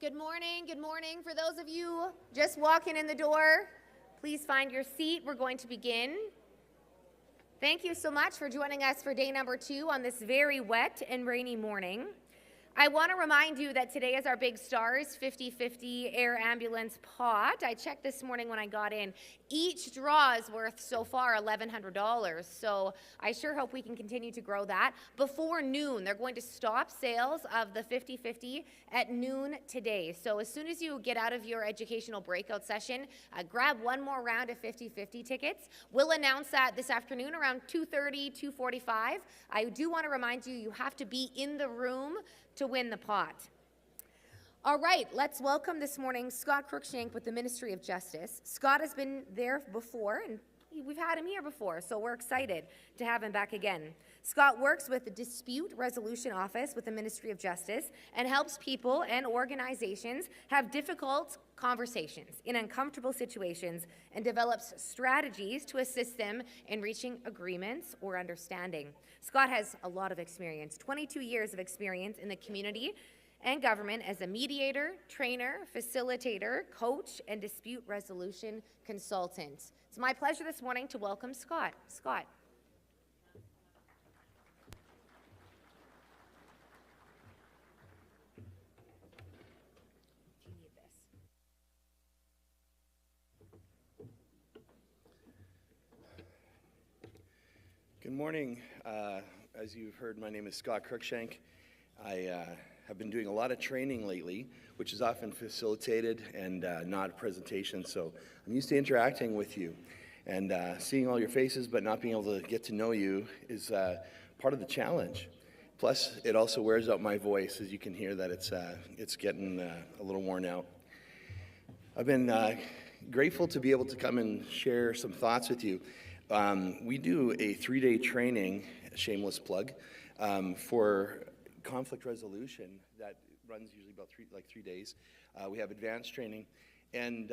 Good morning, good morning. For those of you just walking in the door, please find your seat. We're going to begin. Thank you so much for joining us for day number 2 on this very wet and rainy morning. I want to remind you that today is our Big Stars 50/50 Air Ambulance Pot. I checked this morning when I got in. Each draw is worth so far $1,100, so I sure hope we can continue to grow that. Before noon, they're going to stop sales of the 50/50 at noon today. So as soon as you get out of your educational breakout session, grab one more round of 50/50 tickets. We'll announce that this afternoon around 2:30, 2:45. I do want to remind you, you have to be in the room to win the pot. All right, let's welcome this morning Scott Cruikshank with the Ministry of Justice. Scott has been there before, and we've had him here before, so we're excited to have him back again. Scott works with the Dispute Resolution Office with the Ministry of Justice and helps people and organizations have difficult conversations in uncomfortable situations and develops strategies to assist them in reaching agreements or understanding. Scott has a lot of experience, 22 years of experience in the community and government as a mediator, trainer, facilitator, coach, and dispute resolution consultant. It's my pleasure this morning to welcome Scott. Scott. Do you need this? Good morning. As you've heard, my name is Scott Cruikshank. I have been doing a lot of training lately, which is often facilitated and not a presentation, so I'm used to interacting with you. And seeing all your faces but not being able to get to know you is part of the challenge. Plus, it also wears out my voice, as you can hear that it's getting a little worn out. I've been grateful to be able to come and share some thoughts with you. We do a 3-day training, shameless plug, for conflict resolution that runs usually about 3 days. We have advanced training, and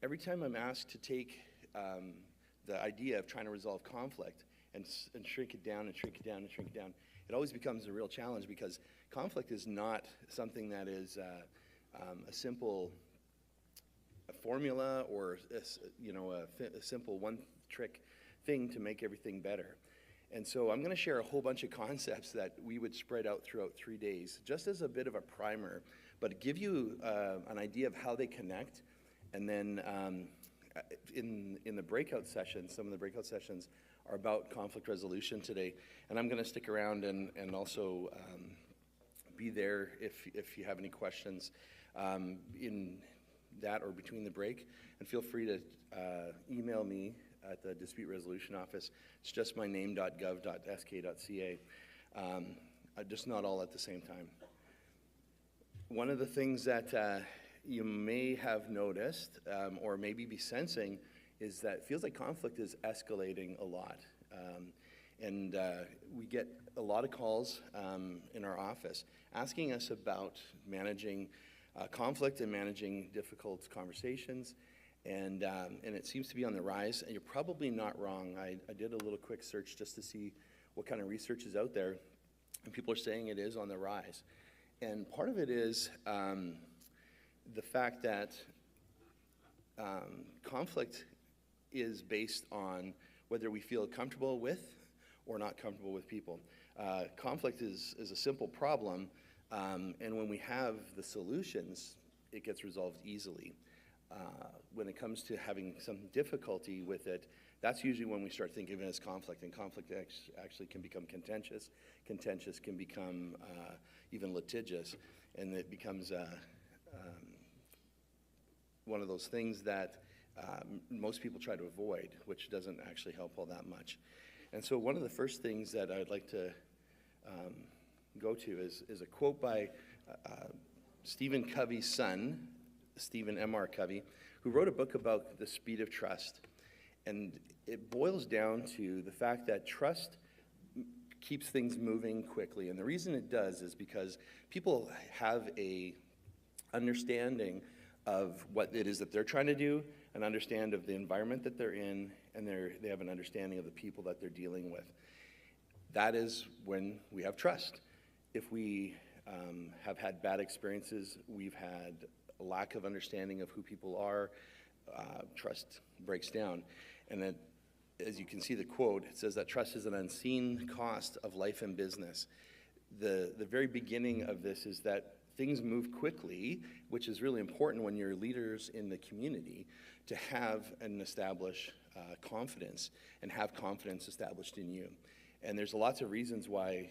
every time I'm asked to take the idea of trying to resolve conflict and shrink it down and shrink it down and shrink it down, it always becomes a real challenge because conflict is not something that is a simple formula or a simple one-trick thing to make everything better. And so I'm going to share a whole bunch of concepts that we would spread out throughout 3 days, just as a bit of a primer, but give you an idea of how they connect. And then in the breakout sessions, some of the breakout sessions are about conflict resolution today. And I'm going to stick around and also be there if you have any questions in that or between the break. And feel free to email me at the Dispute Resolution Office. It's just my name.gov.sk.ca. Just not all at the same time. One of the things that you may have noticed or maybe be sensing is that it feels like conflict is escalating a lot. And we get a lot of calls in our office asking us about managing conflict and managing difficult conversations. And it seems to be on the rise, and you're probably not wrong. I did a little quick search just to see what kind of research is out there, and people are saying it is on the rise. And part of it is the fact that conflict is based on whether we feel comfortable with or not comfortable with people. Conflict is a simple problem, and when we have the solutions, it gets resolved easily. When it comes to having some difficulty with it, that's usually when we start thinking of it as conflict, and conflict actually can become contentious. Contentious can become even litigious, and it becomes one of those things that most people try to avoid, which doesn't actually help all that much. And so one of the first things that I'd like to go to is a quote by Stephen Covey's son, Stephen M.R. Covey, who wrote a book about the speed of trust. And it boils down to the fact that trust keeps things moving quickly. And the reason it does is because people have a understanding of what it is that they're trying to do, an understand of the environment that they're in, and they have an understanding of the people that they're dealing with. That is when we have trust. If we have had bad experiences. We've had a lack of understanding of who people are. Trust breaks down. And then, as you can see the quote, it says that trust is an unseen cost of life and business. The very beginning of this is that things move quickly, which is really important when you're leaders in the community, to have and establish confidence and have confidence established in you. And there's lots of reasons why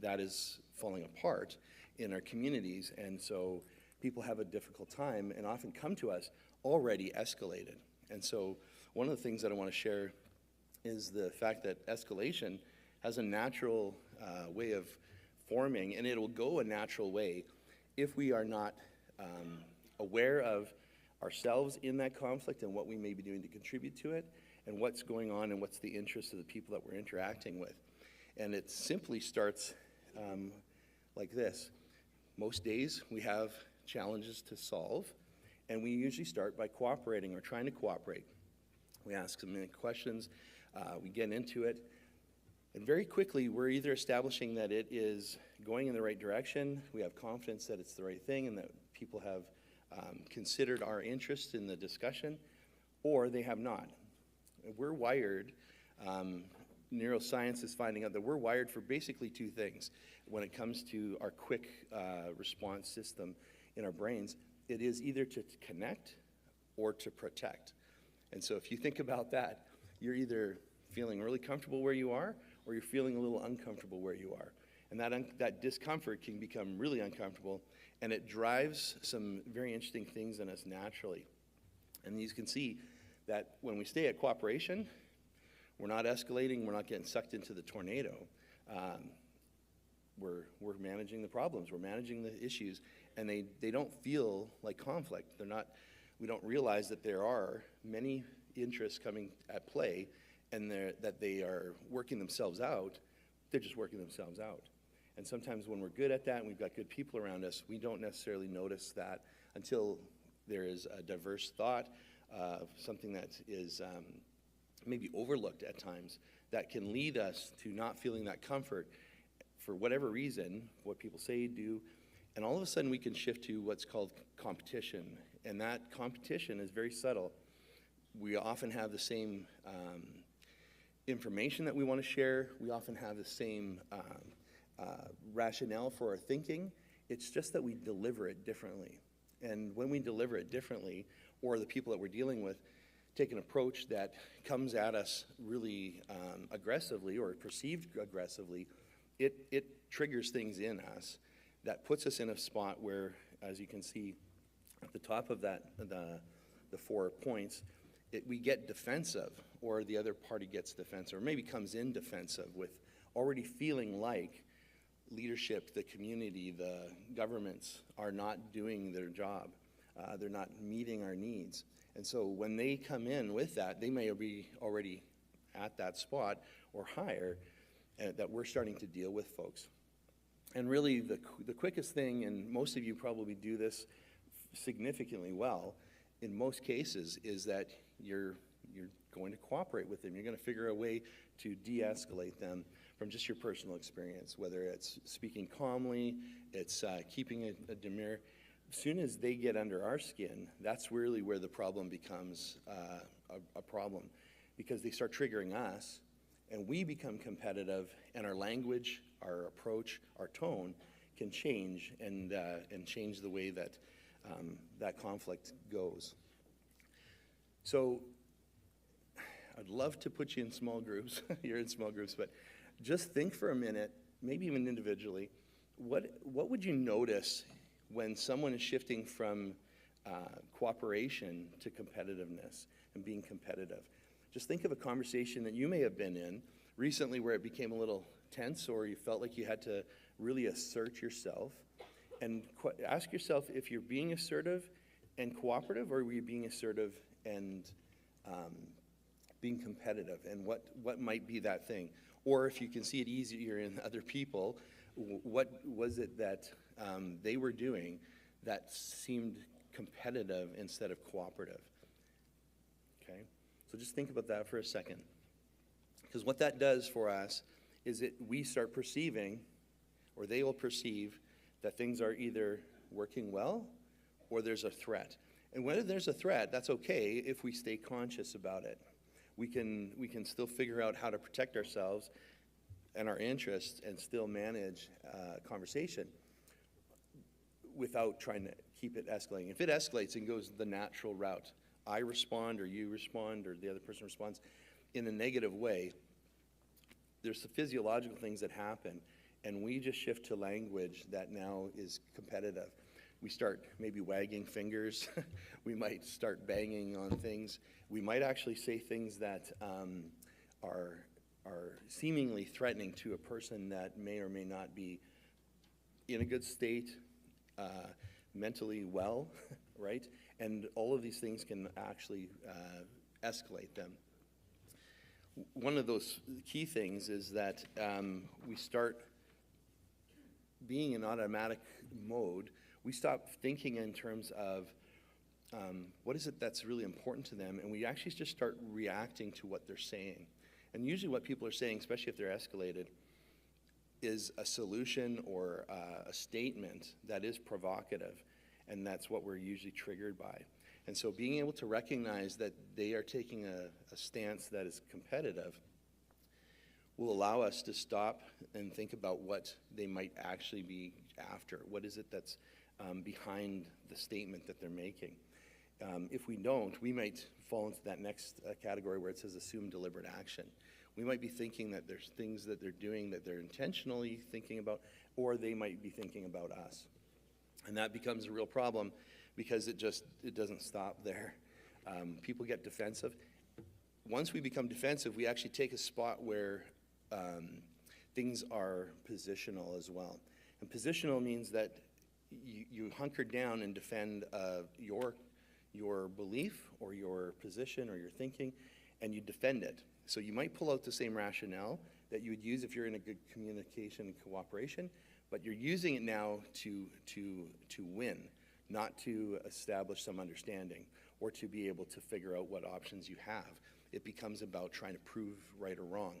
that is falling apart in our communities. And so people have a difficult time and often come to us already escalated. And so one of the things that I want to share is the fact that escalation has a natural way of forming, and it will go a natural way if we are not aware of ourselves in that conflict and what we may be doing to contribute to it, and what's going on and what's the interest of the people that we're interacting with. And it simply starts like this. Most days we have challenges to solve, and we usually start by cooperating or trying to cooperate. We ask some questions, we get into it, and very quickly we're either establishing that it is going in the right direction, we have confidence that it's the right thing and that people have considered our interest in the discussion, or they have not. We're wired, neuroscience is finding out that we're wired for basically two things when it comes to our quick response system in our brains. It is either to connect or to protect. And so if you think about that, you're either feeling really comfortable where you are, or you're feeling a little uncomfortable where you are. And that discomfort can become really uncomfortable, and it drives some very interesting things in us naturally. And you can see that when we stay at cooperation, we're not escalating, we're not getting sucked into the tornado. We're managing the problems, we're managing the issues, and they don't feel like conflict. We don't realize that there are many interests coming at play, and that they are working themselves out. They're just working themselves out. And sometimes when we're good at that and we've got good people around us, we don't necessarily notice that until there is a diverse thought, something that is maybe overlooked at times, that can lead us to not feeling that comfort for whatever reason, what people say, do, and all of a sudden we can shift to what's called competition. And that competition is very subtle. We often have the same information that we want to share. We often have the same rationale for our thinking. It's just that we deliver it differently. And when we deliver it differently, or the people that we're dealing with take an approach that comes at us really aggressively or perceived aggressively, it triggers things in us that puts us in a spot where, as you can see at the top of that, the 4 points, we get defensive, or the other party gets defensive, or maybe comes in defensive with already feeling like leadership, the community, the governments are not doing their job. They're not meeting our needs. And so when they come in with that, they may be already at that spot or higher that we're starting to deal with folks. And really the quickest thing, and most of you probably do this significantly well, in most cases, is that you're going to cooperate with them. You're going to figure a way to de-escalate them from just your personal experience, whether it's speaking calmly, it's keeping a demure. As soon as they get under our skin, that's really where the problem becomes a problem, because they start triggering us, and we become competitive, and our language, our approach, our tone can change and change the way that that conflict goes. So I'd love to put you in small groups. You're in small groups, but just think for a minute, maybe even individually, what would you notice when someone is shifting from cooperation to competitiveness and being competitive? Just think of a conversation that you may have been in recently where it became a little tense, or you felt like you had to really assert yourself. And ask yourself if you're being assertive and cooperative, or were you being assertive and being competitive, and what might be that thing? Or if you can see it easier in other people, what was it that they were doing that seemed competitive instead of cooperative? Okay, so just think about that for a second. Because what that does for us is that we start perceiving, or they will perceive, that things are either working well or there's a threat. And whether there's a threat, that's okay if we stay conscious about it. We can still figure out how to protect ourselves and our interests and still manage conversation without trying to keep it escalating. If it escalates and goes the natural route, I respond or you respond or the other person responds in a negative way, there's the physiological things that happen, and we just shift to language that now is competitive. We start maybe wagging fingers. We might start banging on things. We might actually say things that are seemingly threatening to a person that may or may not be in a good state, mentally well, right? And all of these things can actually escalate them. One of those key things is that we start being in automatic mode. We stop thinking in terms of what is it that's really important to them, and we actually just start reacting to what they're saying. And usually what people are saying, especially if they're escalated, is a solution or a statement that is provocative, and that's what we're usually triggered by. And so being able to recognize that they are taking a stance that is competitive will allow us to stop and think about what they might actually be after. What is it that's behind the statement that they're making? If we don't, we might fall into that next category where it says assume deliberate action. We might be thinking that there's things that they're doing that they're intentionally thinking about, or they might be thinking about us. And that becomes a real problem because it doesn't stop there. People get defensive. Once we become defensive, we actually take a spot where things are positional as well. And positional means that you hunker down and defend your belief or your position or your thinking, and you defend it. So you might pull out the same rationale that you would use if you're in a good communication and cooperation, but you're using it now to win, not to establish some understanding or to be able to figure out what options you have. It becomes about trying to prove right or wrong.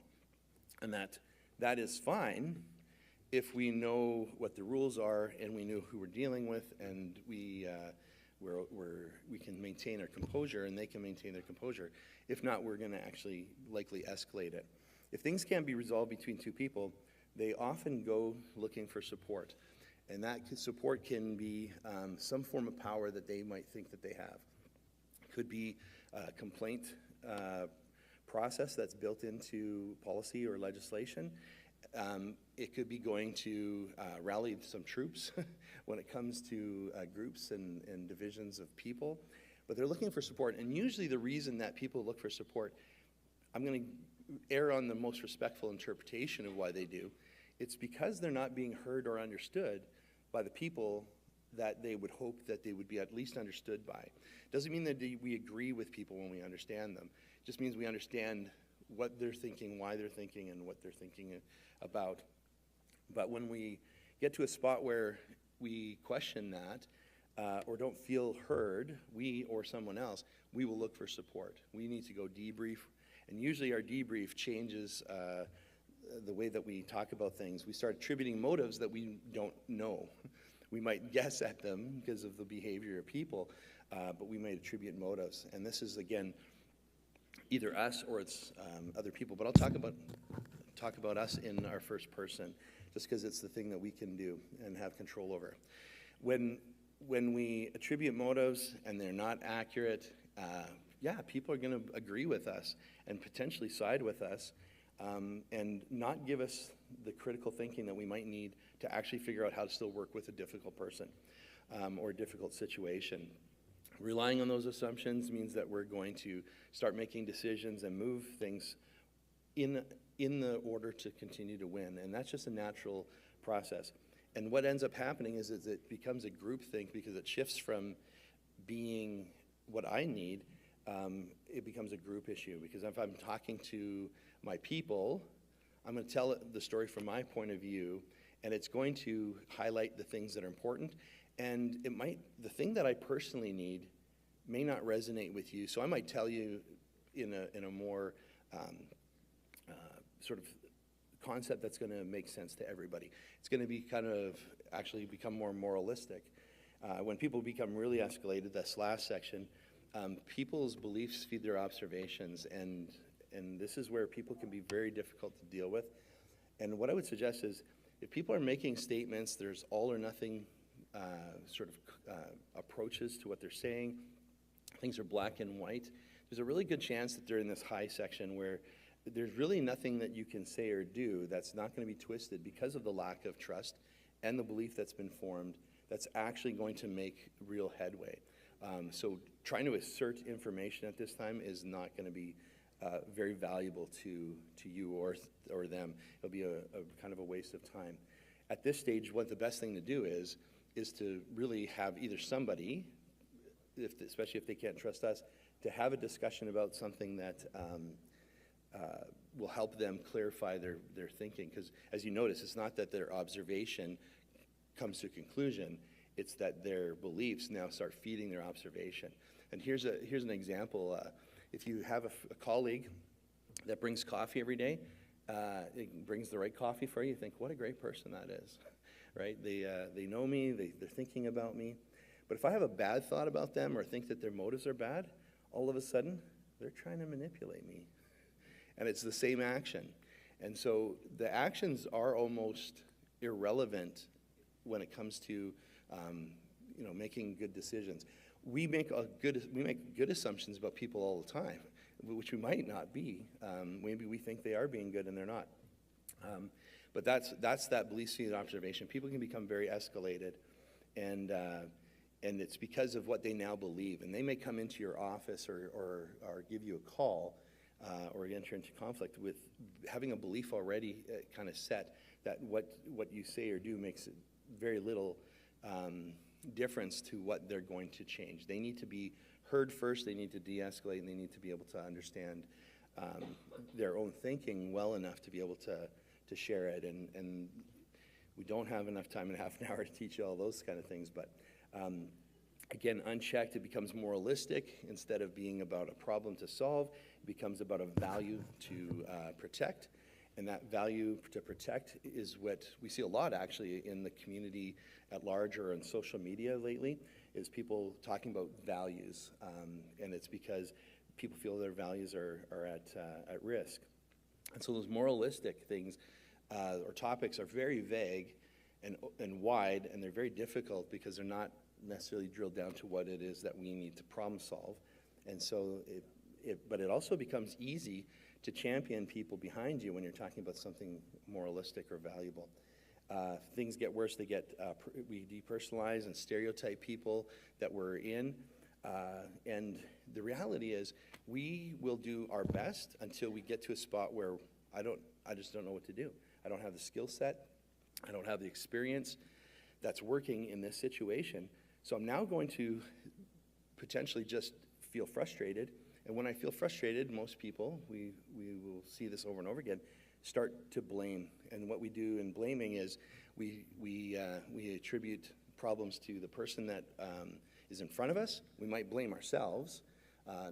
And that is fine if we know what the rules are and we know who we're dealing with, and we can maintain our composure and they can maintain their composure. If not, we're going to actually likely escalate it. If things can't be resolved between two people, they often go looking for support. And that support can be some form of power that they might think that they have. It could be a complaint process that's built into policy or legislation. It could be going to rally some troops when it comes to groups and divisions of people. But they're looking for support. And usually the reason that people look for support, I'm going to err on the most respectful interpretation of why they do. It's because they're not being heard or understood by the people that they would hope that they would be at least understood by. Doesn't mean that we agree with people when we understand them. It just means we understand what they're thinking, why they're thinking, and what they're thinking about. But when we get to a spot where we question that or don't feel heard, we or someone else, we will look for support. We need to go debrief, and usually our debrief changes the way that we talk about things. We start attributing motives that we don't know. We might guess at them because of the behavior of people, but we might attribute motives. And this is, again, either us or it's other people. But I'll talk about us in our first person, just because it's the thing that we can do and have control over. When we attribute motives and they're not accurate, people are going to agree with us and potentially side with us and not give us the critical thinking that we might need to actually figure out how to still work with a difficult person or a difficult situation. Relying on those assumptions means that we're going to start making decisions and move things in the order to continue to win, and that's just a natural process. And what ends up happening is it becomes a groupthink because it shifts from being what I need, it becomes a group issue. Because if I'm talking to my people, I'm going to tell the story from my point of view, and it's going to highlight the things that are important. And the thing that I personally need may not resonate with you. So I might tell you in a more sort of concept that's going to make sense to everybody. It's going to be kind of actually become more moralistic. When people become really escalated, this last section, people's beliefs feed their observations, and this is where people can be very difficult to deal with. And what I would suggest is, if people are making statements, there's all or nothing sort of approaches to what they're saying, things are black and white, there's a really good chance that they're in this high section where there's really nothing that you can say or do that's not going to be twisted because of the lack of trust and the belief that's been formed that's actually going to make real headway. So trying to assert information at this time is not going to be very valuable to you or them. It'll be a kind of a waste of time. At this stage, what the best thing to do is to really have either somebody, especially if they can't trust us, to have a discussion about something that will help them clarify their thinking. Because as you notice, it's not that their observation comes to a conclusion, it's that their beliefs now start feeding their observation. And here's an example. If you have a colleague that brings coffee every day, it brings the right coffee for you think, what a great person that is, right? They know me, they're thinking about me. But if I have a bad thought about them or think that their motives are bad, all of a sudden, they're trying to manipulate me. And it's the same action. And so the actions are almost irrelevant when it comes to making good decisions. We make good assumptions about people all the time, which we might not be. Maybe we think they are being good and they're not. But that's that belief and observation. People can become very escalated, and it's because of what they now believe. And they may come into your office or give you a call or enter into conflict with having a belief already kind of set that what you say or do makes very little difference to what they're going to change. They need to be heard first, they need to de-escalate, and they need to be able to understand their own thinking well enough to be able to share it. And we don't have enough time in half an hour to teach you all those kind of things, but again, unchecked, it becomes moralistic. Instead of being about a problem to solve, it becomes about a value to protect. And that value to protect is what we see a lot actually in the community at large or on social media lately, is people talking about values. And it's because people feel their values are at risk. And so those moralistic things or topics are very vague and wide, and they're very difficult because they're not necessarily drilled down to what it is that we need to problem solve. And so but it also becomes easy to champion people behind you when you're talking about something moralistic or valuable. Things get worse. We depersonalize and stereotype people that we're in. And the reality is we will do our best until we get to a spot where I just don't know what to do. I don't have the skill set. I don't have the experience that's working in this situation. So I'm now going to potentially just feel frustrated. And when I feel frustrated, most people, we will see this over and over again, start to blame. And what we do in blaming is we attribute problems to the person that is in front of us. We might blame ourselves.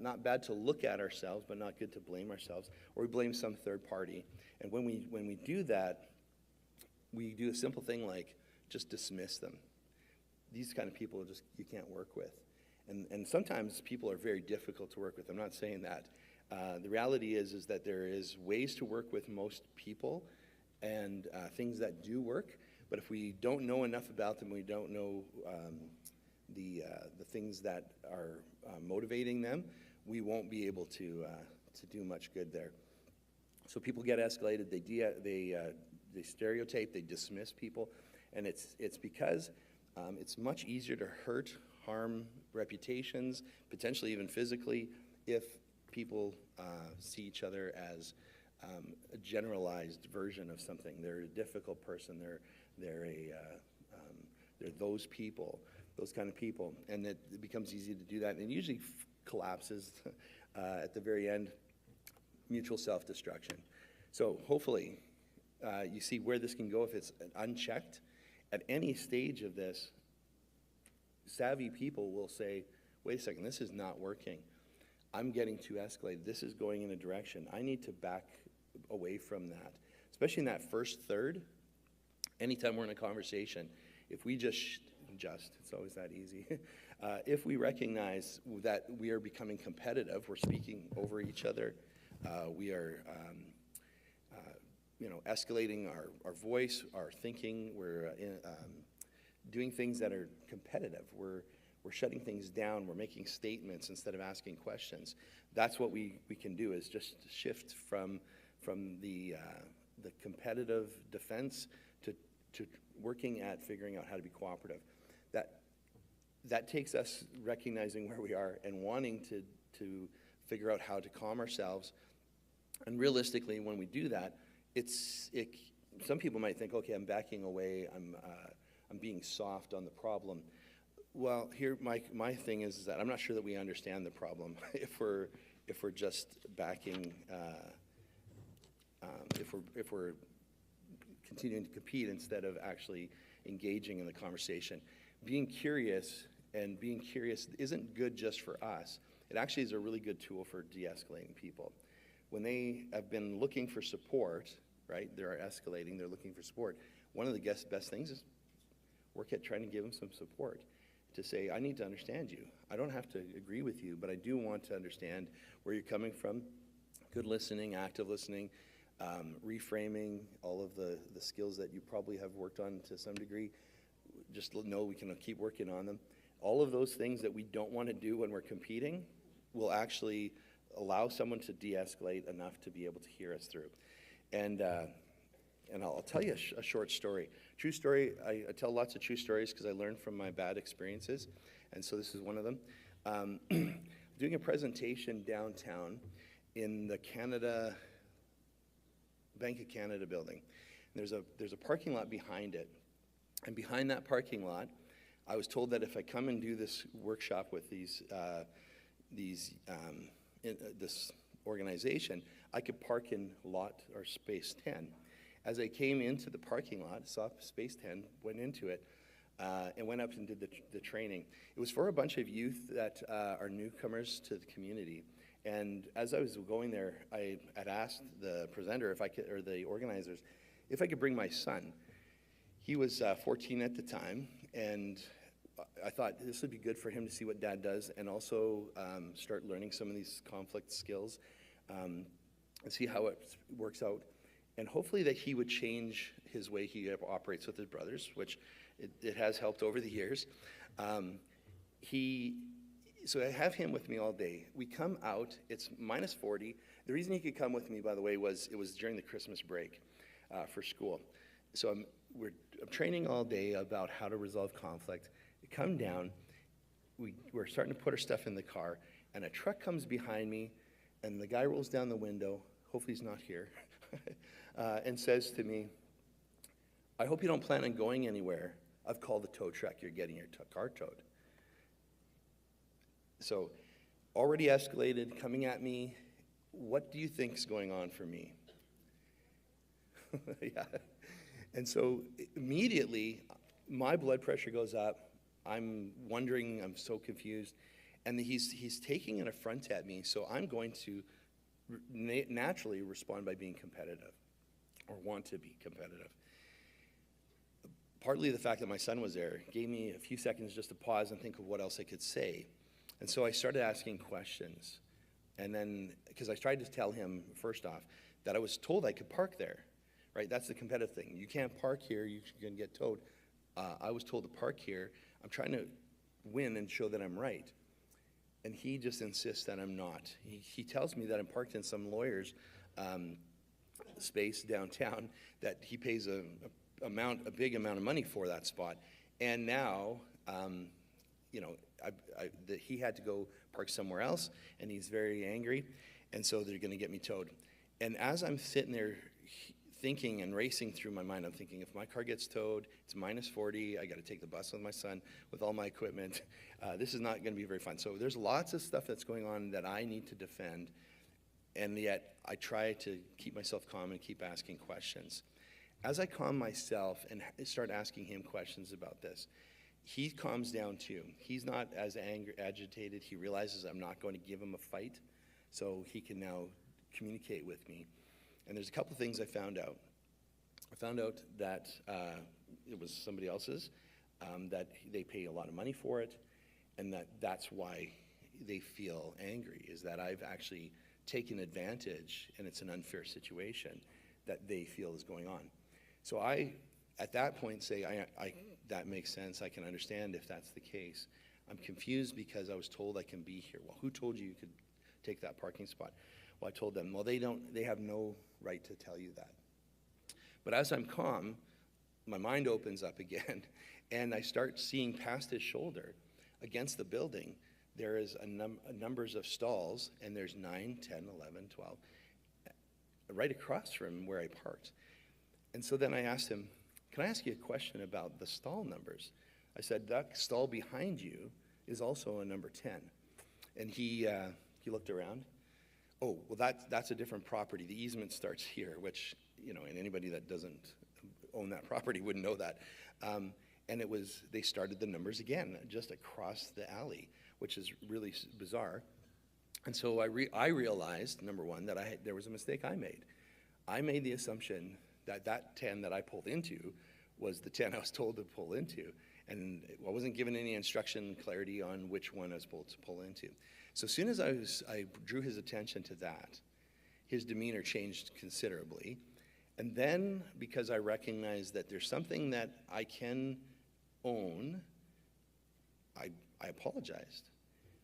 Not bad to look at ourselves, but not good to blame ourselves. Or we blame some third party. And when we do that, we do a simple thing like just dismiss them. These kind of people you can't work with. And sometimes people are very difficult to work with. I'm not saying that. The reality is that there is ways to work with most people and things that do work. But if we don't know enough about them, we don't know the things that are motivating them, we won't be able to do much good there. So people get escalated. They stereotype. They dismiss people, and it's because it's much easier to harm reputations, potentially even physically, if people see each other as a generalized version of something. They're a difficult person. They're those people, those kind of people, and it becomes easy to do that. And it usually collapses at the very end, mutual self-destruction. So hopefully you see where this can go if it's unchecked. At any stage of this, savvy people will say, wait a second, this is not working. I'm getting too escalated. This is going in a direction. I need to back away from that. especially in that first third, anytime we're in a conversation, if we it's always that easy. If we recognize that we are becoming competitive, we're speaking over each other, we are escalating our voice, our thinking, we're doing things that are competitive. We're shutting things down, we're making statements instead of asking questions. That's what we can do, is just shift from the competitive defense to working at figuring out how to be cooperative. That takes us recognizing where we are and wanting to figure out how to calm ourselves. And realistically, when we do that, some people might think, okay, I'm backing away, I'm being soft on the problem. Well, here my thing is that I'm not sure that we understand the problem if we're just backing, if we're continuing to compete instead of actually engaging in the conversation. Being curious isn't good just for us. It actually is a really good tool for de-escalating people. When they have been looking for support, right, they're escalating, they're looking for support, one of the best things is work at trying to give them some support. To say, I need to understand you. I don't have to agree with you, but I do want to understand where you're coming from. Good listening, active listening, reframing, all of the skills that you probably have worked on to some degree. Just know we can keep working on them. All of those things that we don't want to do when we're competing will actually allow someone to de-escalate enough to be able to hear us through. And I'll tell you a short story. True story, I tell lots of true stories because I learned from my bad experiences, and so this is one of them. Doing a presentation downtown in the Bank of Canada building. And there's a parking lot behind it, and behind that parking lot, I was told that if I come and do this workshop with this organization, I could park in lot or space 10. As I came into the parking lot, saw space 10, went into it, and went up and did the training. It was for a bunch of youth that are newcomers to the community. And as I was going there, I had asked the presenter or the organizers, if I could bring my son. He was 14 at the time, and I thought this would be good for him to see what Dad does, and also start learning some of these conflict skills, and see how it works out. And hopefully that he would change his way he operates with his brothers, which it has helped over the years. So I have him with me all day. We come out, it's minus 40. The reason he could come with me, by the way, was it was during the Christmas break for school. So I'm training all day about how to resolve conflict. We come down, we're starting to put our stuff in the car, and a truck comes behind me, and the guy rolls down the window, hopefully he's not here, and says to me, I hope you don't plan on going anywhere. I've called the tow truck. You're getting your car towed. So already escalated, coming at me. What do you think's going on for me? Yeah. And so immediately, my blood pressure goes up. I'm wondering, I'm so confused. And he's taking an affront at me, so I'm going to naturally respond by being competitive, or want to be competitive. Partly the fact that my son was there gave me a few seconds just to pause and think of what else I could say. And so I started asking questions. And then, because I tried to tell him, first off, that I was told I could park there, right? That's the competitive thing. You can't park here, you're going to get towed. I was told to park here. I'm trying to win and show that I'm right. And he just insists that I'm not. He tells me that I'm parked in some lawyer's space downtown, that he pays a big amount of money for that spot. And now, that he had to go park somewhere else, and he's very angry, and so they're going to get me towed. And as I'm sitting there thinking and racing through my mind, I'm thinking, if my car gets towed, it's minus 40, I got to take the bus with my son with all my equipment. This is not going to be very fun. So there's lots of stuff that's going on that I need to defend, and yet I try to keep myself calm and keep asking questions. As I calm myself and start asking him questions about this, he calms down too. He's not as agitated. He realizes I'm not going to give him a fight, so he can now communicate with me. And there's a couple things I found out. I found out that it was somebody else's, that they pay a lot of money for it, and that's why they feel angry, is that I've actually taken advantage, and it's an unfair situation that they feel is going on. So I, at that point, say, that makes sense. I can understand if that's the case. I'm confused because I was told I can be here. Well, who told you you could take that parking spot? Well, I told them, well, they have no right to tell you that. But as I'm calm, my mind opens up again, and I start seeing past his shoulder against the building. There is numbers of stalls, and there's 9, 10, 11, 12, right across from where I parked. And so then I asked him, can I ask you a question about the stall numbers? I said, that stall behind you is also a number 10. And he looked around. Oh, well, that's a different property. The easement starts here, which, you know, and anybody that doesn't own that property wouldn't know that. And they started the numbers again, just across the alley, which is really bizarre. And so I realized, number one, that there was a mistake I made. I made the assumption that 10 that I pulled into was the 10 I was told to pull into. And I wasn't given any instruction, clarity on which one I was supposed to pull into. So as soon as I drew his attention to that, his demeanor changed considerably. And then, because I recognized that there's something that I can own, I apologized.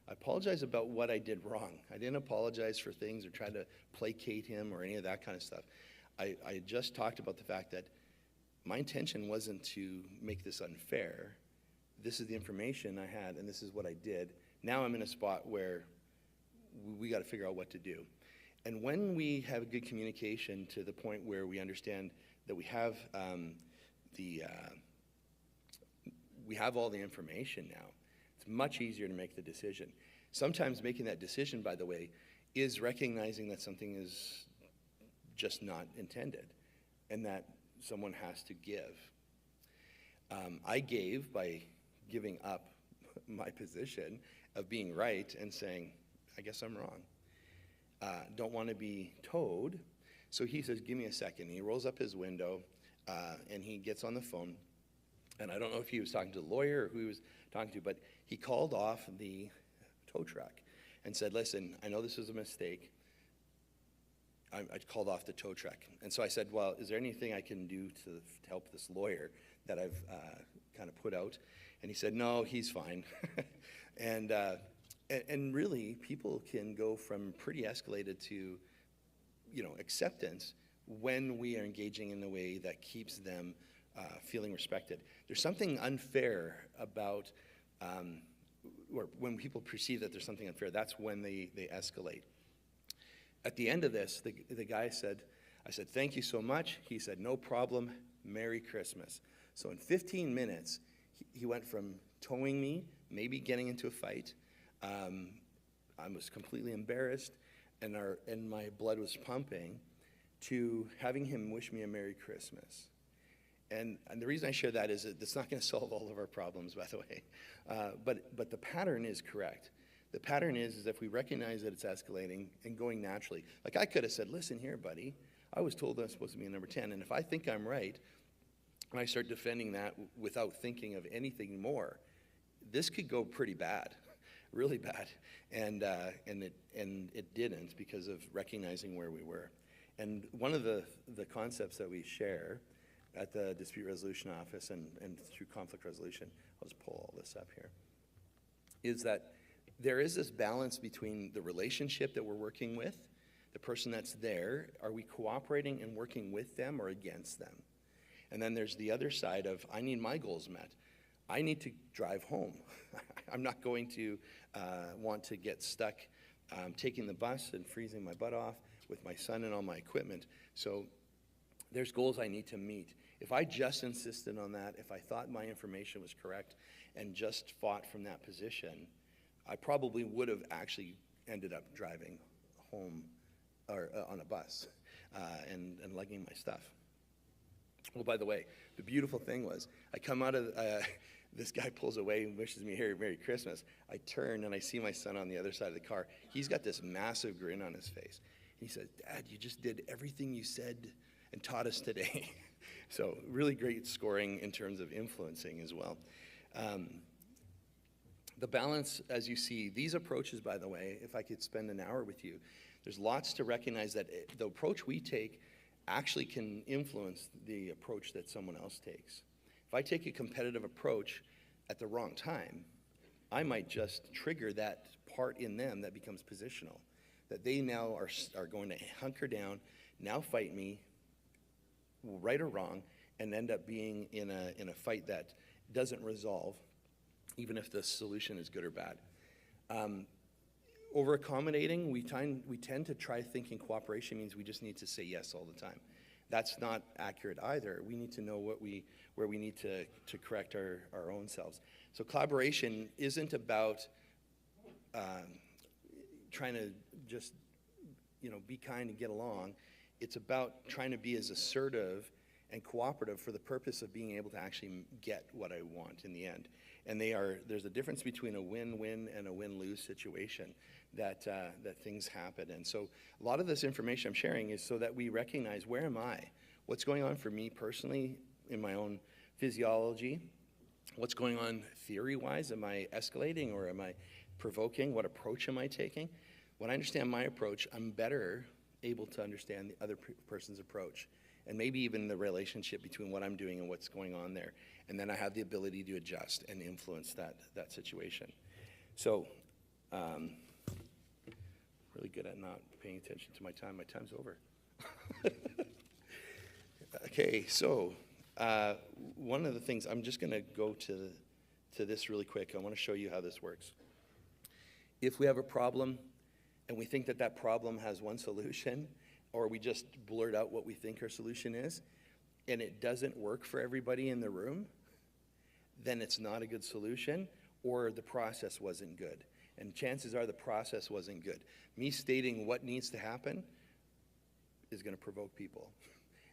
I apologized about what I did wrong. I didn't apologize for things or try to placate him or any of that kind of stuff. I just talked about the fact that my intention wasn't to make this unfair. This is the information I had, and this is what I did. Now I'm in a spot where we got to figure out what to do. And when we have a good communication to the point where we understand that we have all the information now, it's much easier to make the decision. Sometimes making that decision, by the way, is recognizing that something is just not intended and that someone has to give. I gave by giving up my position of being right and saying, I guess I'm wrong. Don't want to be towed. So he says, give me a second. He rolls up his window and he gets on the phone. And I don't know if he was talking to the lawyer or who he was talking to, but he called off the tow truck and said, listen, I know this is a mistake. I called off the tow truck. And so I said, well, is there anything I can do to help this lawyer that I've kind of put out? And he said, no, he's fine. And really, people can go from pretty escalated to, you know, acceptance when we are engaging in a way that keeps them feeling respected. There's something unfair about, or when people perceive that there's something unfair, that's when they escalate. At the end of this, the guy said, I said, thank you so much. He said, no problem, Merry Christmas. So in 15 minutes, he went from towing me, maybe getting into a fight. I was completely embarrassed, and my blood was pumping, to having him wish me a Merry Christmas. And the reason I share that is that it's not going to solve all of our problems, by the way. But the pattern is correct. The pattern is if we recognize that it's escalating and going naturally. Like I could have said, listen here, buddy, I was told I'm supposed to be a number 10, and if I think I'm right, and I start defending that without thinking of anything more, this could go pretty bad, really bad. And it didn't because of recognizing where we were. And one of the concepts that we share at the Dispute Resolution Office and through conflict resolution, I'll just pull all this up here, is that there is this balance between the relationship that we're working with, the person that's there, are we cooperating and working with them or against them? And then there's the other side of, I need my goals met. I need to drive home. I'm not going to want to get stuck taking the bus and freezing my butt off with my son and all my equipment. So there's goals I need to meet. If I just insisted on that, if I thought my information was correct and just fought from that position, I probably would have actually ended up driving home or on a bus and lugging my stuff. Well, by the way, the beautiful thing was, I come out of, this guy pulls away and wishes me Merry Christmas. I turn and I see my son on the other side of the car. He's got this massive grin on his face. He says, Dad, you just did everything you said and taught us today. So really great scoring in terms of influencing as well. The balance, as you see, these approaches, by the way, if I could spend an hour with you, there's lots to recognize that the approach we take actually can influence the approach that someone else takes. If I take a competitive approach at the wrong time, I might just trigger that part in them that becomes positional, that they now are going to hunker down, now fight me, right or wrong, and end up being in a fight that doesn't resolve, even if the solution is good or bad. Over accommodating, we tend to try thinking cooperation means we just need to say yes all the time. That's not accurate either. We need to know where we need to correct our own selves. So collaboration isn't about trying to just be kind and get along. It's about trying to be as assertive and cooperative for the purpose of being able to actually get what I want in the end. And there's a difference between a win-win and a win-lose situation that things happen. And so a lot of this information I'm sharing is so that we recognize, where am I? What's going on for me personally in my own physiology? What's going on theory-wise? Am I escalating or am I provoking? What approach am I taking? When I understand my approach, I'm better able to understand the other person's approach, and maybe even the relationship between what I'm doing and what's going on there. And then I have the ability to adjust and influence that situation. So, really good at not paying attention to my time. My time's over. Okay, so one of the things, I'm just going to go to this really quick. I want to show you how this works. If we have a problem and we think that problem has one solution, or we just blurt out what we think our solution is, and it doesn't work for everybody in the room, then it's not a good solution, or the process wasn't good. And chances are the process wasn't good. Me stating what needs to happen is going to provoke people.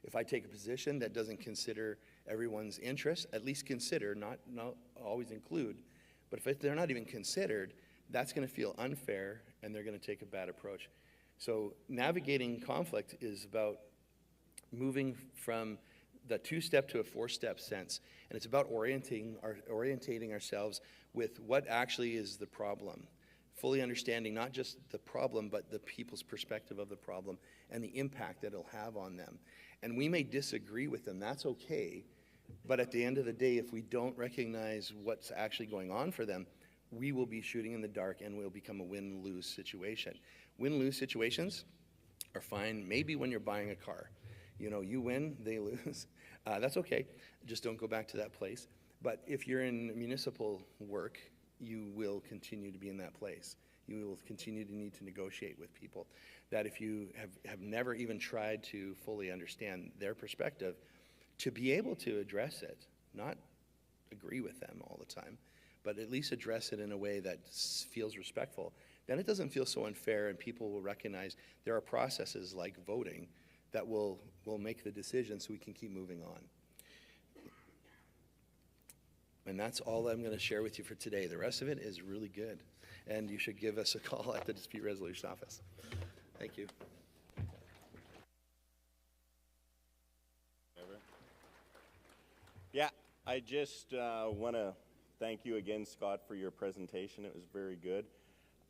If I take a position that doesn't consider everyone's interests, at least consider, not always include, but if they're not even considered, that's going to feel unfair, and they're going to take a bad approach. So navigating conflict is about moving from the two-step to a four-step sense, and it's about orientating ourselves with what actually is the problem, fully understanding not just the problem, but the people's perspective of the problem and the impact that it'll have on them. And we may disagree with them, that's okay, but at the end of the day, if we don't recognize what's actually going on for them, we will be shooting in the dark and we'll become a win-lose situation. Win-lose situations are fine maybe when you're buying a car. You win, they lose. That's okay. Just don't go back to that place. But if you're in municipal work, you will continue to be in that place. You will continue to need to negotiate with people. That if you have never even tried to fully understand their perspective, to be able to address it, not agree with them all the time, but at least address it in a way that feels respectful, then it doesn't feel so unfair, and people will recognize there are processes like voting that will make the decision so we can keep moving on. And that's all I'm going to share with you for today. The rest of it is really good, and you should give us a call at the Dispute Resolution Office. Thank you. Yeah, I just want to thank you again, Scott, for your presentation. It was very good.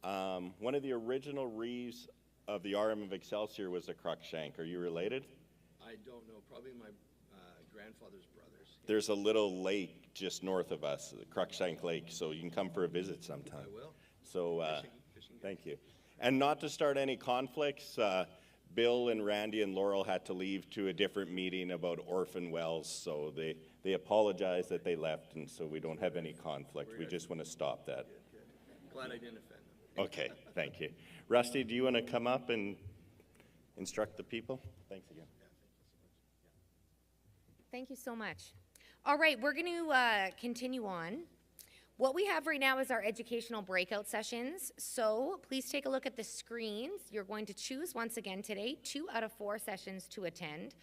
One of the original reeves of the RM of Excelsior was a Cruikshank. Are you related? I don't know. Probably my grandfather's brothers. There's a little lake just north of us, the Cruikshank Lake, so you can come for a visit sometime. I will. So Fishing thank you. And not to start any conflicts, Bill and Randy and Laurel had to leave to a different meeting about orphan wells, so they apologize that they left, and so we don't have any conflict. We just want to stop that. Good. Glad I didn't offend them. Okay, thank you. Rusty, do you want to come up and instruct the people? Thanks again. Thank you so much. All right, we're going to continue on. What we have right now is our educational breakout sessions. So please take a look at the screens. You're going to choose once again today 2 out of 4 sessions to attend.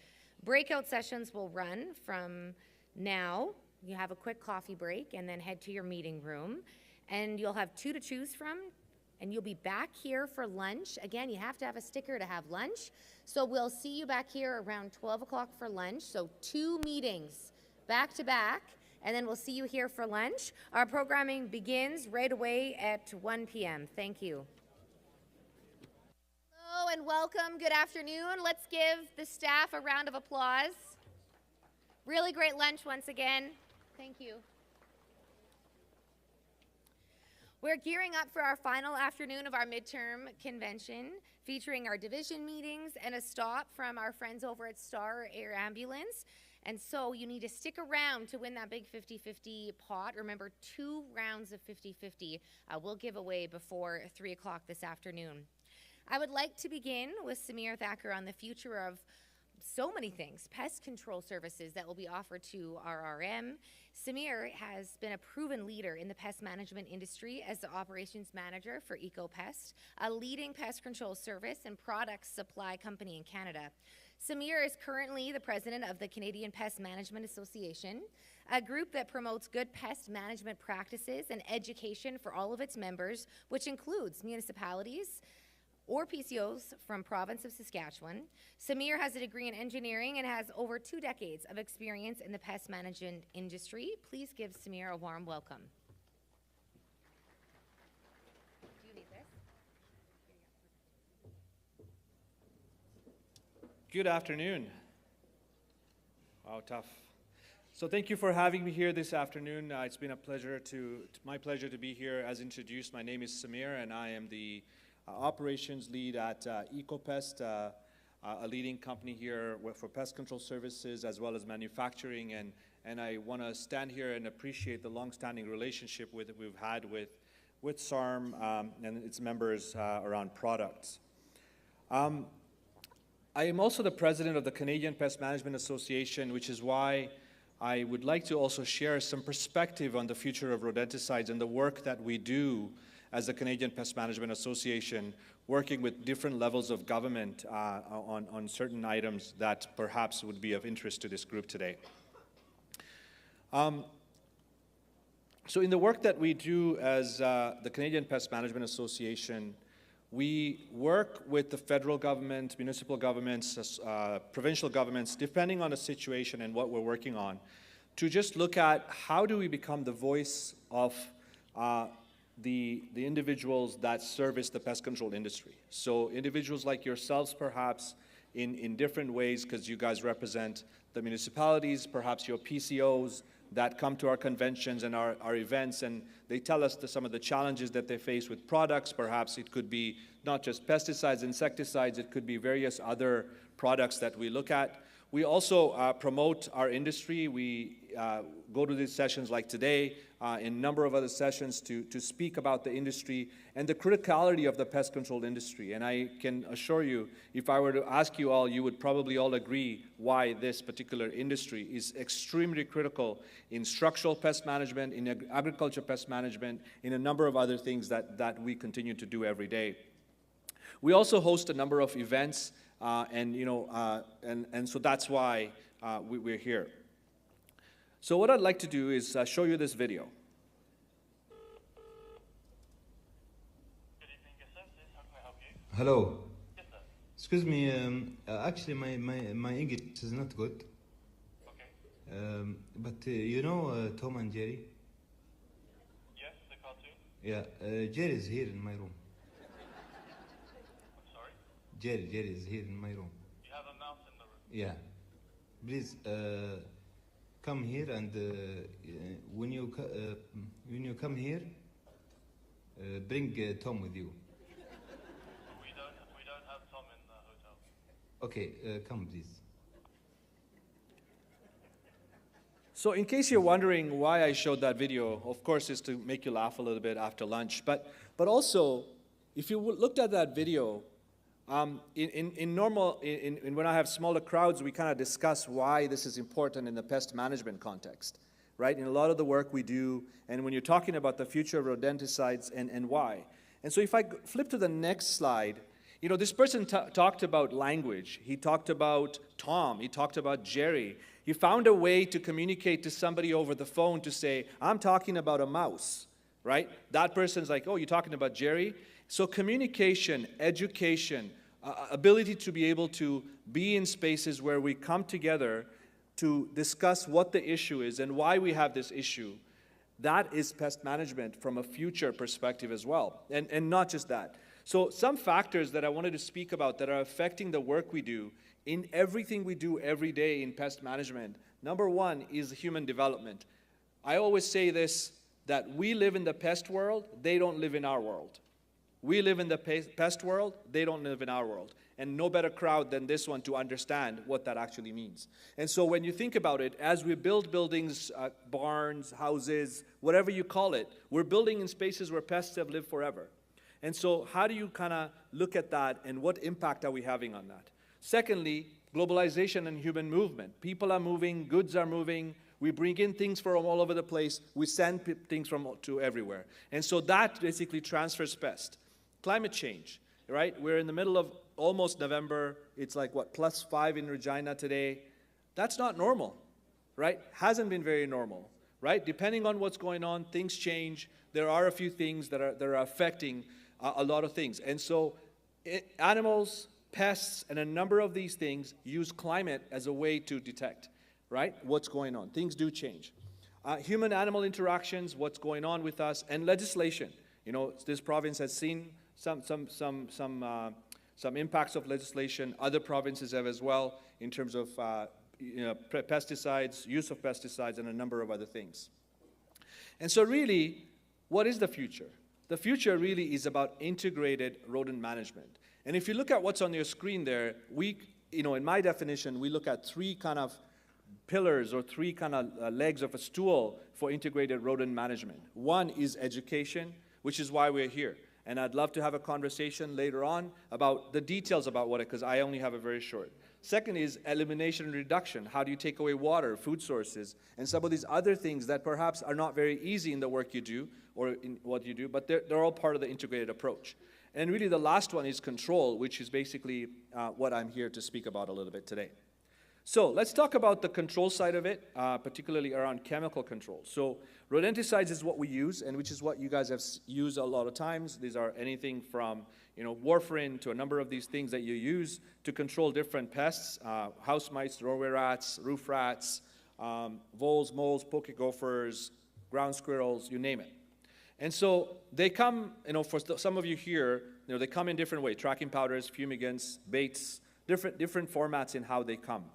Breakout sessions will run from now. You have a quick coffee break and then head to your meeting room. And you'll have 2 to choose from. and you'll be back here for lunch. Again, you have to have a sticker to have lunch. So we'll see you back here around 12 o'clock for lunch. So 2 meetings back to back, and then we'll see you here for lunch. Our programming begins right away at 1 p.m. Thank you. Hello and welcome. Good afternoon. Let's give the staff a round of applause. Really great lunch once again. Thank you. We're gearing up for our final afternoon of our midterm convention, featuring our division meetings and a stop from our friends over at Star Air Ambulance. And so you need to stick around to win that big 50-50 pot. Remember, 2 rounds of 50-50 we'll give away before 3 o'clock this afternoon. I would like to begin with Samir Thacker on the future of so many things, pest control services that will be offered to RRM. Samir has been a proven leader in the pest management industry as the operations manager for EcoPest, a leading pest control service and product supply company in Canada. Samir is currently the president of the Canadian Pest Management Association, a group that promotes good pest management practices and education for all of its members, which includes municipalities, or PCOs from province of Saskatchewan. Samir has a degree in engineering and has over 2 decades of experience in the pest management industry. Please give Samir a warm welcome. Do you need this? Good afternoon. Wow, tough. So thank you for having me here this afternoon. It's been my pleasure to be here. As introduced, my name is Samir, and I am the operations lead at EcoPest, a leading company here for pest control services as well as manufacturing. And I want to stand here and appreciate the long-standing relationship we've had with SARM and its members around products. I am also the president of the Canadian Pest Management Association, which is why I would like to also share some perspective on the future of rodenticides and the work that we do as the Canadian Pest Management Association, working with different levels of government on certain items that perhaps would be of interest to this group today. So in the work that we do as the Canadian Pest Management Association, we work with the federal government, municipal governments, provincial governments, depending on the situation and what we're working on, to just look at how do we become the voice of the individuals that service the pest control industry. So individuals like yourselves, perhaps, in different ways, because you guys represent the municipalities, perhaps your PCOs that come to our conventions and our events, and they tell us some of the challenges that they face with products. Perhaps it could be not just pesticides, insecticides, it could be various other products that we look at. We also promote our industry. We go to these sessions like today, in a number of other sessions to speak about the industry and the criticality of the pest control industry. And I can assure you, if I were to ask you all, you would probably all agree why this particular industry is extremely critical in structural pest management, in agriculture pest management, in a number of other things that we continue to do every day. We also host a number of events, and so that's why we're here. So what I'd like to do is show you this video. Good evening, your services. How can I help you? Hello. Yes, sir. Excuse me. Actually, my English is not good. Okay. But you know Tom and Jerry? Yes, the cartoon. Yeah. Jerry is here in my room. I'm sorry. Jerry is here in my room. You have a mouse in the room. Yeah. Please come here, and when you come here, bring Tom with you. We don't have Tom in the hotel. Okay. Come, please. So in case you're wondering why I showed that video, of course, is to make you laugh a little bit after lunch. But also, if you looked at that video, when I have smaller crowds, we kind of discuss why this is important in the pest management context, right? In a lot of the work we do, and when you're talking about the future of rodenticides and why. And so if I flip to the next slide, you know, this person talked about language. He talked about Tom. He talked about Jerry. He found a way to communicate to somebody over the phone to say, I'm talking about a mouse, right? That person's like, oh, you're talking about Jerry? So communication, education, ability to be able to be in spaces where we come together to discuss what the issue is and why we have this issue, that is pest management from a future perspective as well. And not just that. So some factors that I wanted to speak about that are affecting the work we do in everything we do every day in pest management. Number one is human development. I always say this, that we live in the pest world, they don't live in our world. We live in the pest world, they don't live in our world. And no better crowd than this one to understand what that actually means. And so when you think about it, as we build buildings, barns, houses, whatever you call it, we're building in spaces where pests have lived forever. And so how do you kind of look at that and what impact are we having on that? Secondly, globalization and human movement. People are moving, goods are moving, we bring in things from all over the place, we send things to everywhere. And so that basically transfers pest. Climate change, right? We're in the middle of almost November. It's like, what, +5 in Regina today. That's not normal, right? Hasn't been very normal, right? Depending on what's going on, things change. There are a few things that are affecting a lot of things. And so animals, pests, and a number of these things use climate as a way to detect, right, what's going on. Things do change. Human-animal interactions, what's going on with us, and legislation. You know, this province has seen some impacts of legislation. Other provinces have as well in terms of pesticides, use of pesticides, and a number of other things. And so really, what is the future? The future really is about integrated rodent management. And if you look at what's on your screen there, in my definition, we look at three kind of pillars or three kind of legs of a stool for integrated rodent management. One is education, which is why we're here. And I'd love to have a conversation later on about the details about what because I only have a very short. Second is elimination and reduction. How do you take away water, food sources, and some of these other things that perhaps are not very easy in the work you do or in what you do, but they're all part of the integrated approach. And really the last one is control, which is basically what I'm here to speak about a little bit today. So let's talk about the control side of it, particularly around chemical control. So rodenticides is what we use, and which is what you guys have used a lot of times. These are anything from warfarin to a number of these things that you use to control different pests, house mites, doorway rats, roof rats, voles, moles, poke gophers, ground squirrels, you name it. And so they come, for some of you here, they come in different ways, tracking powders, fumigants, baits, different formats in how they come.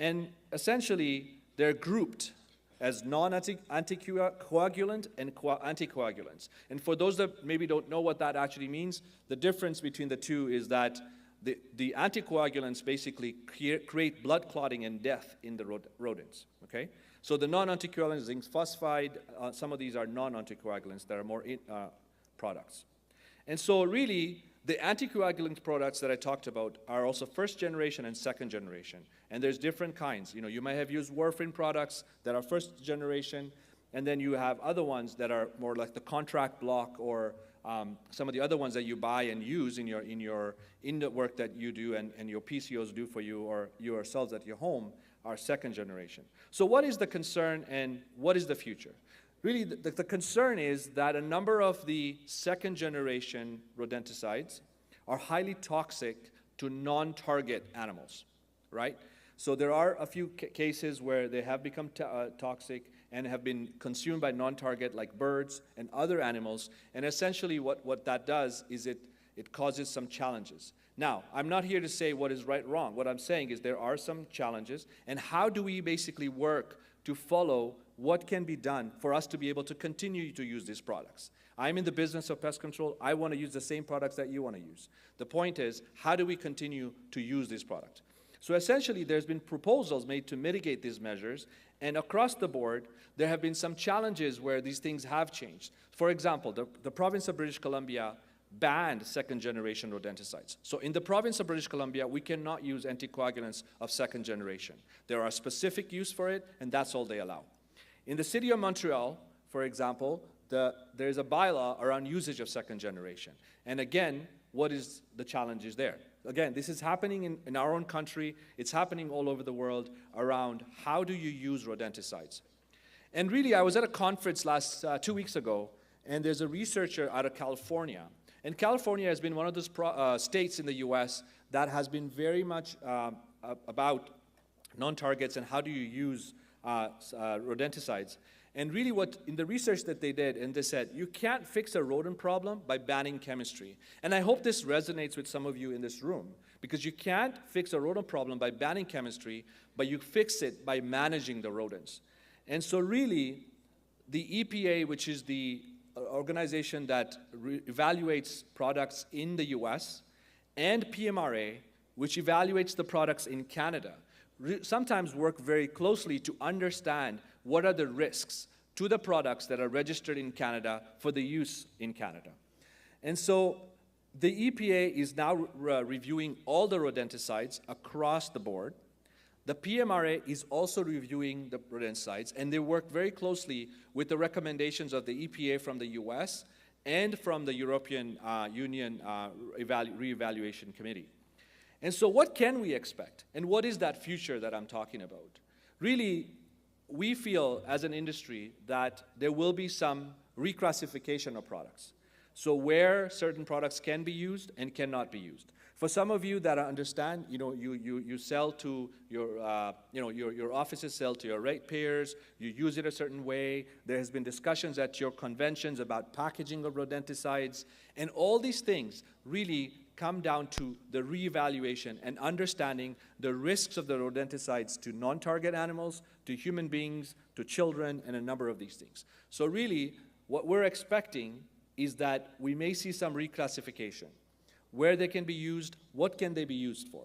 And essentially, they're grouped as non-anticoagulant and anticoagulants. And for those that maybe don't know what that actually means, the difference between the two is that the anticoagulants basically create blood clotting and death in the rodents, okay? So the non-anticoagulants, zinc phosphide, some of these are non-anticoagulants that are more products. And so really, the anticoagulant products that I talked about are also first generation and second generation. And there's different kinds. You might have used warfarin products that are first generation, and then you have other ones that are more like the contract block or some of the other ones that you buy and use in the work that you do and your PCOs do for you or yourselves at your home are second generation. So what is the concern and what is the future? Really, the concern is that a number of the second generation rodenticides are highly toxic to non-target animals, right? So there are a few cases where they have become toxic and have been consumed by non-target like birds and other animals. And essentially what that does is it causes some challenges. Now, I'm not here to say what is right or wrong. What I'm saying is there are some challenges. And how do we basically work to follow what can be done for us to be able to continue to use these products? I'm in the business of pest control. I want to use the same products that you want to use. The point is, how do we continue to use these products? So essentially, there's been proposals made to mitigate these measures, and across the board, there have been some challenges where these things have changed. For example, the province of British Columbia banned second-generation rodenticides. So in the province of British Columbia, we cannot use anticoagulants of second generation. There are specific use for it, and that's all they allow. In the city of Montreal, for example, there's a bylaw around usage of second generation. And again, what is the challenges there? Again, this is happening in our own country. It's happening all over the world around how do you use rodenticides. And really, I was at a conference 2 weeks ago, and there's a researcher out of California. And California has been one of those states in the US that has been very much about non-targets and how do you use rodenticides. And really in the research that they did, and they said, you can't fix a rodent problem by banning chemistry. And I hope this resonates with some of you in this room, because you can't fix a rodent problem by banning chemistry, but you fix it by managing the rodents. And so really, the EPA, which is the organization that evaluates products in the US, and PMRA, which evaluates the products in Canada, sometimes work very closely to understand what are the risks to the products that are registered in Canada for the use in Canada. And so the EPA is now reviewing all the rodenticides across the board. The PMRA is also reviewing the rodenticides, and they work very closely with the recommendations of the EPA from the US and from the European Union Reevaluation Committee. And so what can we expect? And what is that future that I'm talking about? Really, we feel as an industry that there will be some reclassification of products. So where certain products can be used and cannot be used. For some of you that understand, you sell to your, your offices sell to your ratepayers, you use it a certain way. There has been discussions at your conventions about packaging of rodenticides, and all these things really come down to the reevaluation and understanding the risks of the rodenticides to non-target animals, to human beings, to children, and a number of these things. So really, what we're expecting is that we may see some reclassification. Where they can be used, what can they be used for?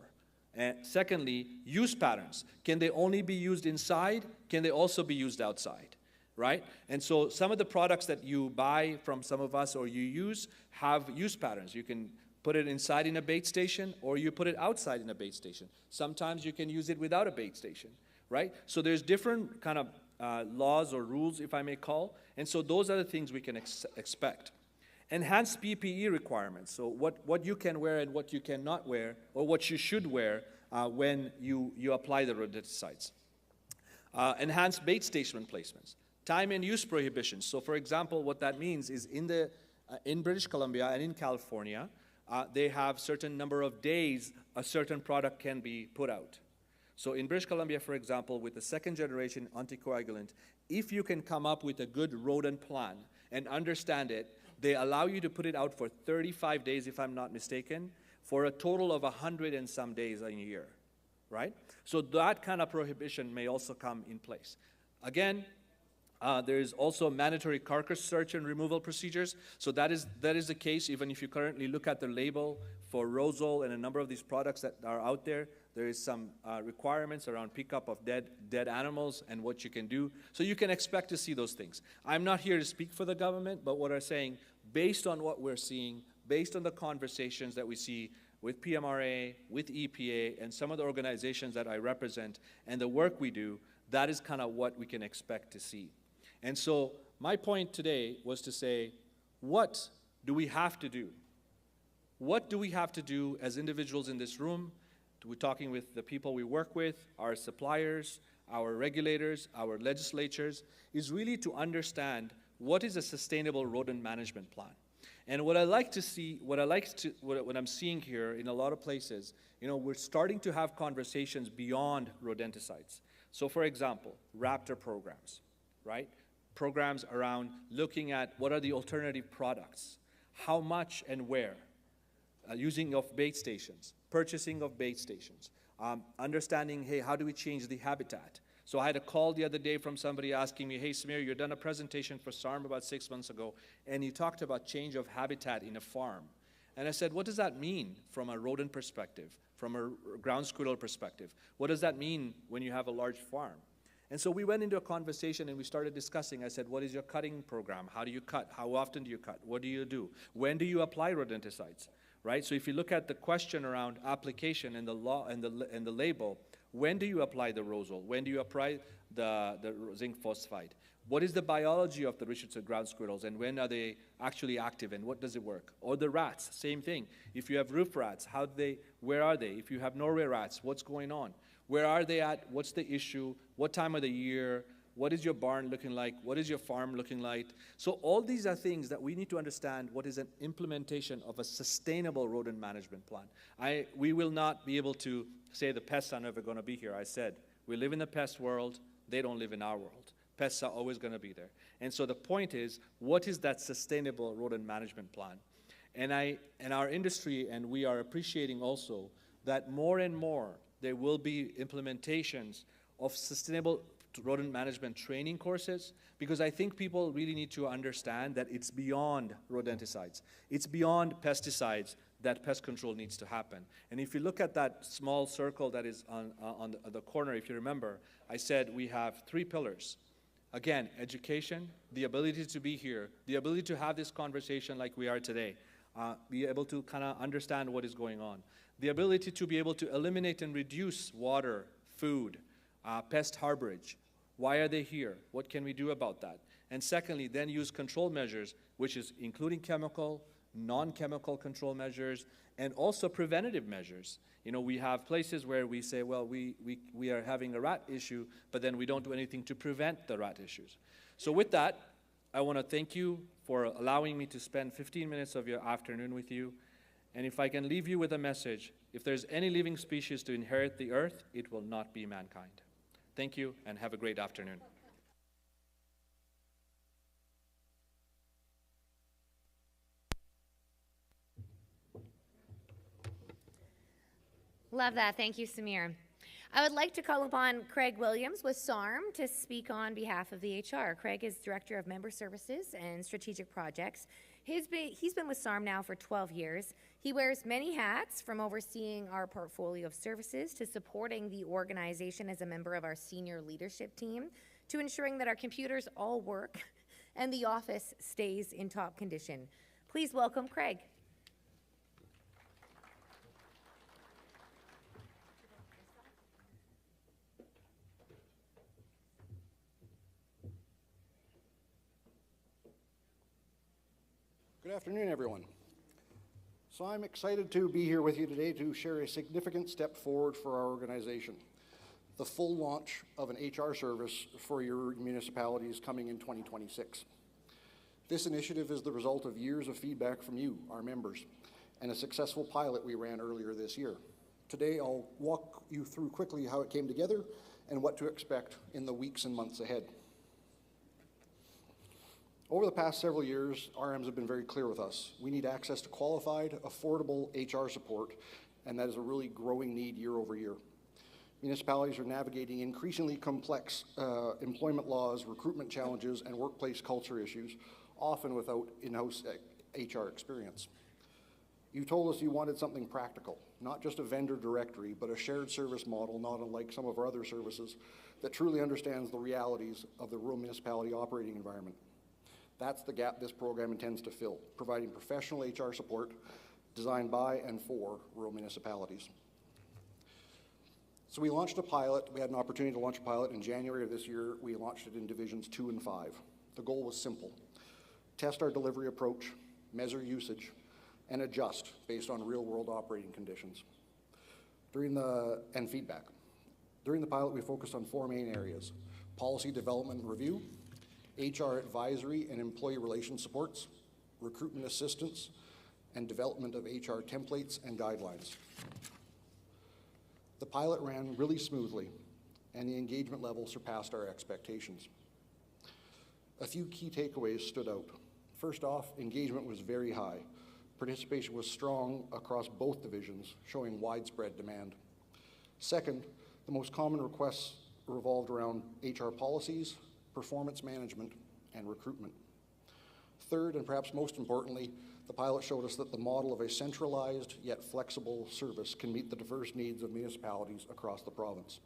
And secondly, use patterns. Can they only be used inside? Can they also be used outside? Right? And so some of the products that you buy from some of us or you use have use patterns. You can put it inside in a bait station, or you put it outside in a bait station. Sometimes you can use it without a bait station, right? So there's different kind of laws or rules, if I may call, and so those are the things we can expect. Enhanced PPE requirements, so what you can wear and what you cannot wear, or what you should wear when you apply the rodenticides. Enhanced bait station placements. Time and use prohibitions. So for example, what that means is in British Columbia and in California, they have certain number of days a certain product can be put out. So in British Columbia, for example, with the second generation anticoagulant, if you can come up with a good rodent plan and understand it, they allow you to put it out for 35 days, if I'm not mistaken, for a total of 100 and some days in a year, right? So that kind of prohibition may also come in place. Again, there is also mandatory carcass search and removal procedures. So that is the case even if you currently look at the label for Rosol and a number of these products that are out there. There is some requirements around pickup of dead animals and what you can do. So you can expect to see those things. I'm not here to speak for the government, but what I'm saying, based on what we're seeing, based on the conversations that we see with PMRA, with EPA, and some of the organizations that I represent, and the work we do, that is kind of what we can expect to see. And so my point today was to say, what do we have to do? What do we have to do as individuals in this room? We're talking with the people we work with, our suppliers, our regulators, our legislatures, is really to understand what is a sustainable rodent management plan. And what I like to see, what I'm seeing here in a lot of places, we're starting to have conversations beyond rodenticides. So for example, raptor programs, right? Programs around looking at what are the alternative products, how much and where, using of bait stations, purchasing of bait stations, understanding, hey, how do we change the habitat? So I had a call the other day from somebody asking me, hey, Samir, you done a presentation for SARM about 6 months ago, and you talked about change of habitat in a farm. And I said, what does that mean from a rodent perspective, from a ground squirrel perspective? What does that mean when you have a large farm? And so we went into a conversation and we started discussing. I said, what is your cutting program? How do you cut? How often do you cut? What do you do? When do you apply rodenticides? Right? So if you look at the question around application and the law and the label, when do you apply the Rosol? When do you apply the zinc phosphide? What is the biology of the Richardson ground squirrels, and when are they actually active, and what does it work? Or the rats, same thing. If you have roof rats, where are they? If you have Norway rats, what's going on? Where are they at? What's the issue? What time of the year? What is your barn looking like? What is your farm looking like? So all these are things that we need to understand what is an implementation of a sustainable rodent management plan. We will not be able to say the pests are never going to be here. I said, we live in the pest world. They don't live in our world. Pests are always going to be there. And so the point is, what is that sustainable rodent management plan? And our industry, and we are appreciating also that more and more there will be implementations of sustainable rodent management training courses, because I think people really need to understand that it's beyond rodenticides. It's beyond pesticides that pest control needs to happen. And if you look at that small circle that is on the corner, if you remember, I said we have 3 pillars. Again, education, the ability to be here, the ability to have this conversation like we are today, be able to kind of understand what is going on, the ability to be able to eliminate and reduce water, food, pest harborage. Why are they here? What can we do about that? And secondly, then use control measures, which is including chemical, non-chemical control measures, and also preventative measures. You know, we have places where we say, well, we are having a rat issue, but then we don't do anything to prevent the rat issues. So with that, I want to thank you for allowing me to spend 15 minutes of your afternoon with you. And if I can leave you with a message, if there's any living species to inherit the earth, it will not be mankind. Thank you, and have a great afternoon. Love that. Thank you, Samir. I would like to call upon Craig Williams with SARM to speak on behalf of the HR. Craig is Director of Member Services and Strategic Projects. He's been with SARM now for 12 years. He wears many hats, from overseeing our portfolio of services to supporting the organization as a member of our senior leadership team to ensuring that our computers all work and the office stays in top condition. Please welcome Craig. Good afternoon, everyone. So I'm excited to be here with you today to share a significant step forward for our organization, the full launch of an HR service for your municipalities coming in 2026. This initiative is the result of years of feedback from you, our members, and a successful pilot we ran earlier this year. Today, I'll walk you through quickly how it came together and what to expect in the weeks and months ahead. Over the past several years, RMs have been very clear with us. We need access to qualified, affordable HR support, and that is a really growing need year over year. Municipalities are navigating increasingly complex employment laws, recruitment challenges, and workplace culture issues, often without in-house HR experience. You told us you wanted something practical, not just a vendor directory, but a shared service model, not unlike some of our other services, that truly understands the realities of the rural municipality operating environment. That's the gap this program intends to fill, providing professional HR support designed by and for rural municipalities. So we launched a pilot. We had an opportunity to launch a pilot in January of this year. We launched it in Divisions 2 and 5. The goal was simple: test our delivery approach, measure usage, and adjust based on real-world operating conditions. And feedback. During the pilot, we focused on 4 main areas: policy development and review, HR advisory and employee relations supports, recruitment assistance, and development of HR templates and guidelines. The pilot ran really smoothly, and the engagement level surpassed our expectations. A few key takeaways stood out. First off, engagement was very high. Participation was strong across both divisions, showing widespread demand. Second, the most common requests revolved around HR policies, performance management, and recruitment. Third, and perhaps most importantly, the pilot showed us that the model of a centralized yet flexible service can meet the diverse needs of municipalities across the province.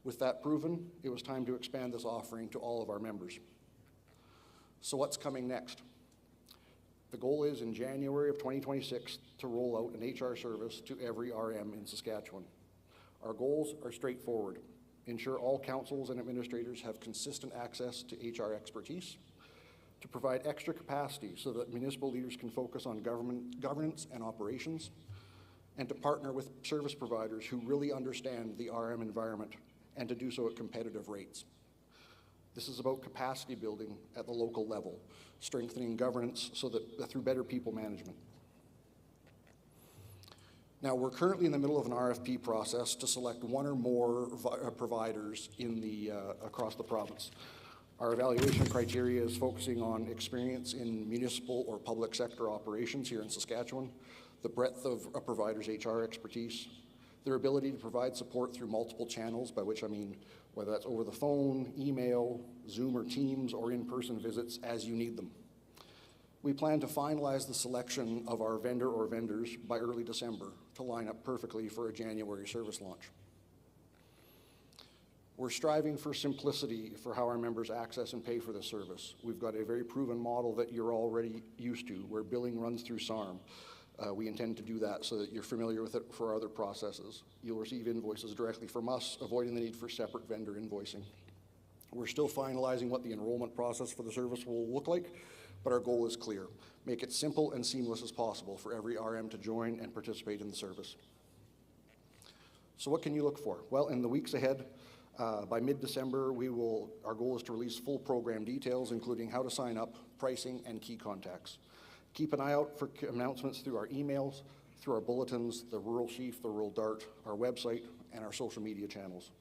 With that proven, it was time to expand this offering to all of our members. So what's coming next? The goal is in January of 2026 to roll out an HR service to every RM in Saskatchewan. Our goals are straightforward: ensure all councils and administrators have consistent access to HR expertise, to provide extra capacity so that municipal leaders can focus on governance and operations, and to partner with service providers who really understand the RM environment and to do so at competitive rates. This is about capacity building at the local level, strengthening governance so that through better people management. Now, we're currently in the middle of an RFP process to select one or more providers across the province. Our evaluation criteria is focusing on experience in municipal or public sector operations here in Saskatchewan, the breadth of a provider's HR expertise, their ability to provide support through multiple channels, by which I mean whether that's over the phone, email, Zoom or Teams, or in-person visits as you need them. We plan to finalize the selection of our vendor or vendors by early December to line up perfectly for a January service launch. We're striving for simplicity for how our members access and pay for this service. We've got a very proven model that you're already used to, where billing runs through SARM. We intend to do that so that you're familiar with it for other processes. You'll receive invoices directly from us, avoiding the need for separate vendor invoicing. We're still finalizing what the enrollment process for the service will look like, but our goal is clear. Make it simple and seamless as possible for every RM to join and participate in the service. So what can you look for? Well, in the weeks ahead, by mid-December, our goal is to release full program details, including how to sign up, pricing, and key contacts. Keep an eye out for announcements through our emails, through our bulletins, the Rural Sheaf, the Rural Dart, our website, and our social media channels.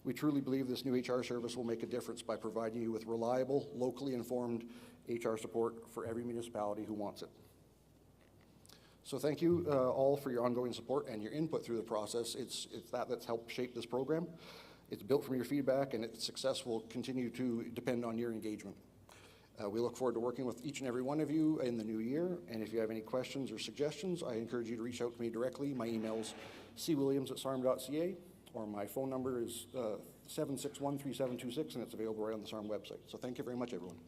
We truly believe this new HR service will make a difference by providing you with reliable, locally informed HR support for every municipality who wants it. So thank you all for your ongoing support and your input through the process. It's that's helped shape this program. It's built from your feedback, and its success will continue to depend on your engagement. We look forward to working with each and every one of you in the new year, and if you have any questions or suggestions, I encourage you to reach out to me directly. My email's cwilliams@sarm.ca, or my phone number is 761-3726, and it's available right on the SARM website. So thank you very much, everyone.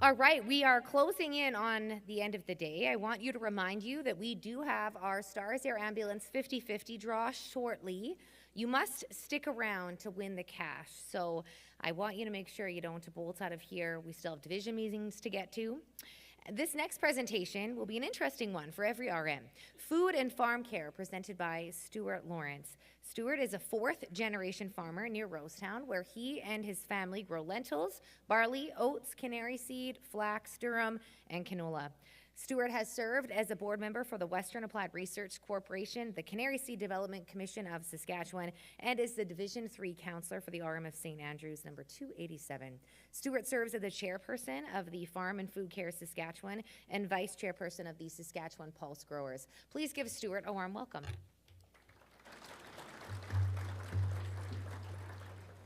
All right, we are closing in on the end of the day. I want you to remind you that we do have our Stars Air Ambulance 50/50 draw shortly. You must stick around to win the cash. So I want you to make sure you don't bolt out of here. We still have division meetings to get to. This next presentation will be an interesting one for every RM. Food and Farm Care, presented by Stuart Lawrence. Stuart is a fourth-generation farmer near Rosetown, where he and his family grow lentils, barley, oats, canary seed, flax, durum, and canola. Stuart has served as a board member for the Western Applied Research Corporation, the Canary Seed Development Commission of Saskatchewan, and is the Division 3 counselor for the RM of St. Andrews, number 287. Stuart serves as the chairperson of the Farm and Food Care Saskatchewan and vice chairperson of the Saskatchewan Pulse Growers. Please give Stuart a warm welcome.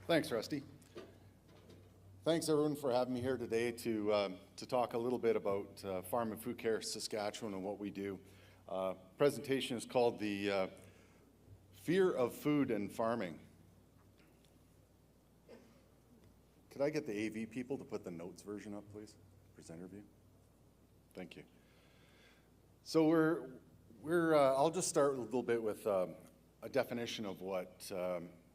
Thanks, Rusty. Thanks, everyone, for having me here today to talk a little bit about Farm and Food Care Saskatchewan and what we do. Presentation is called the Fear of Food and Farming. Could I get the AV people to put the notes version up, please? Presenter view. Thank you. So I'll just start a little bit with a definition of what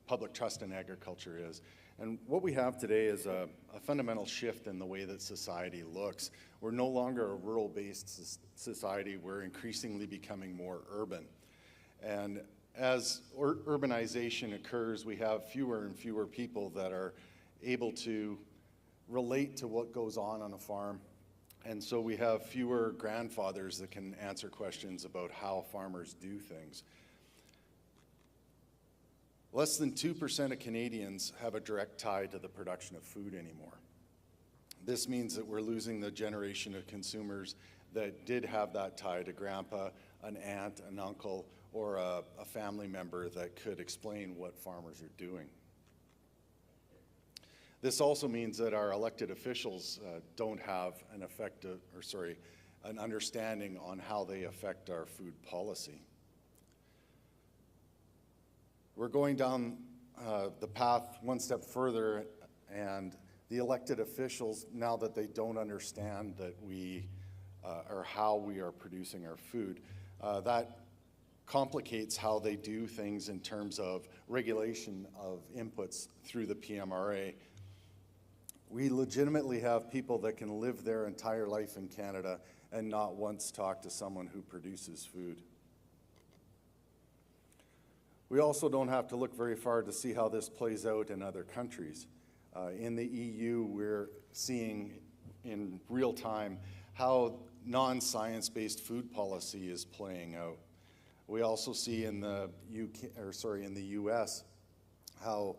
public trust in agriculture is. And what we have today is a fundamental shift in the way that society looks. We're no longer a rural-based society. We're increasingly becoming more urban. And as urbanization occurs, we have fewer and fewer people that are able to relate to what goes on a farm. And so we have fewer grandfathers that can answer questions about how farmers do things. Less than 2% of Canadians have a direct tie to the production of food anymore. This means that we're losing the generation of consumers that did have that tie to grandpa, an aunt, an uncle, or a family member that could explain what farmers are doing. This also means that our elected officials don't have an understanding on how they affect our food policy. We're going down the path one step further, and the elected officials, now that they don't understand that or how we are producing our food, that complicates how they do things in terms of regulation of inputs through the PMRA. We legitimately have people that can live their entire life in Canada and not once talk to someone who produces food. We also don't have to look very far to see how this plays out in other countries. In the EU, we're seeing in real time how non-science-based food policy is playing out. We also see in the US how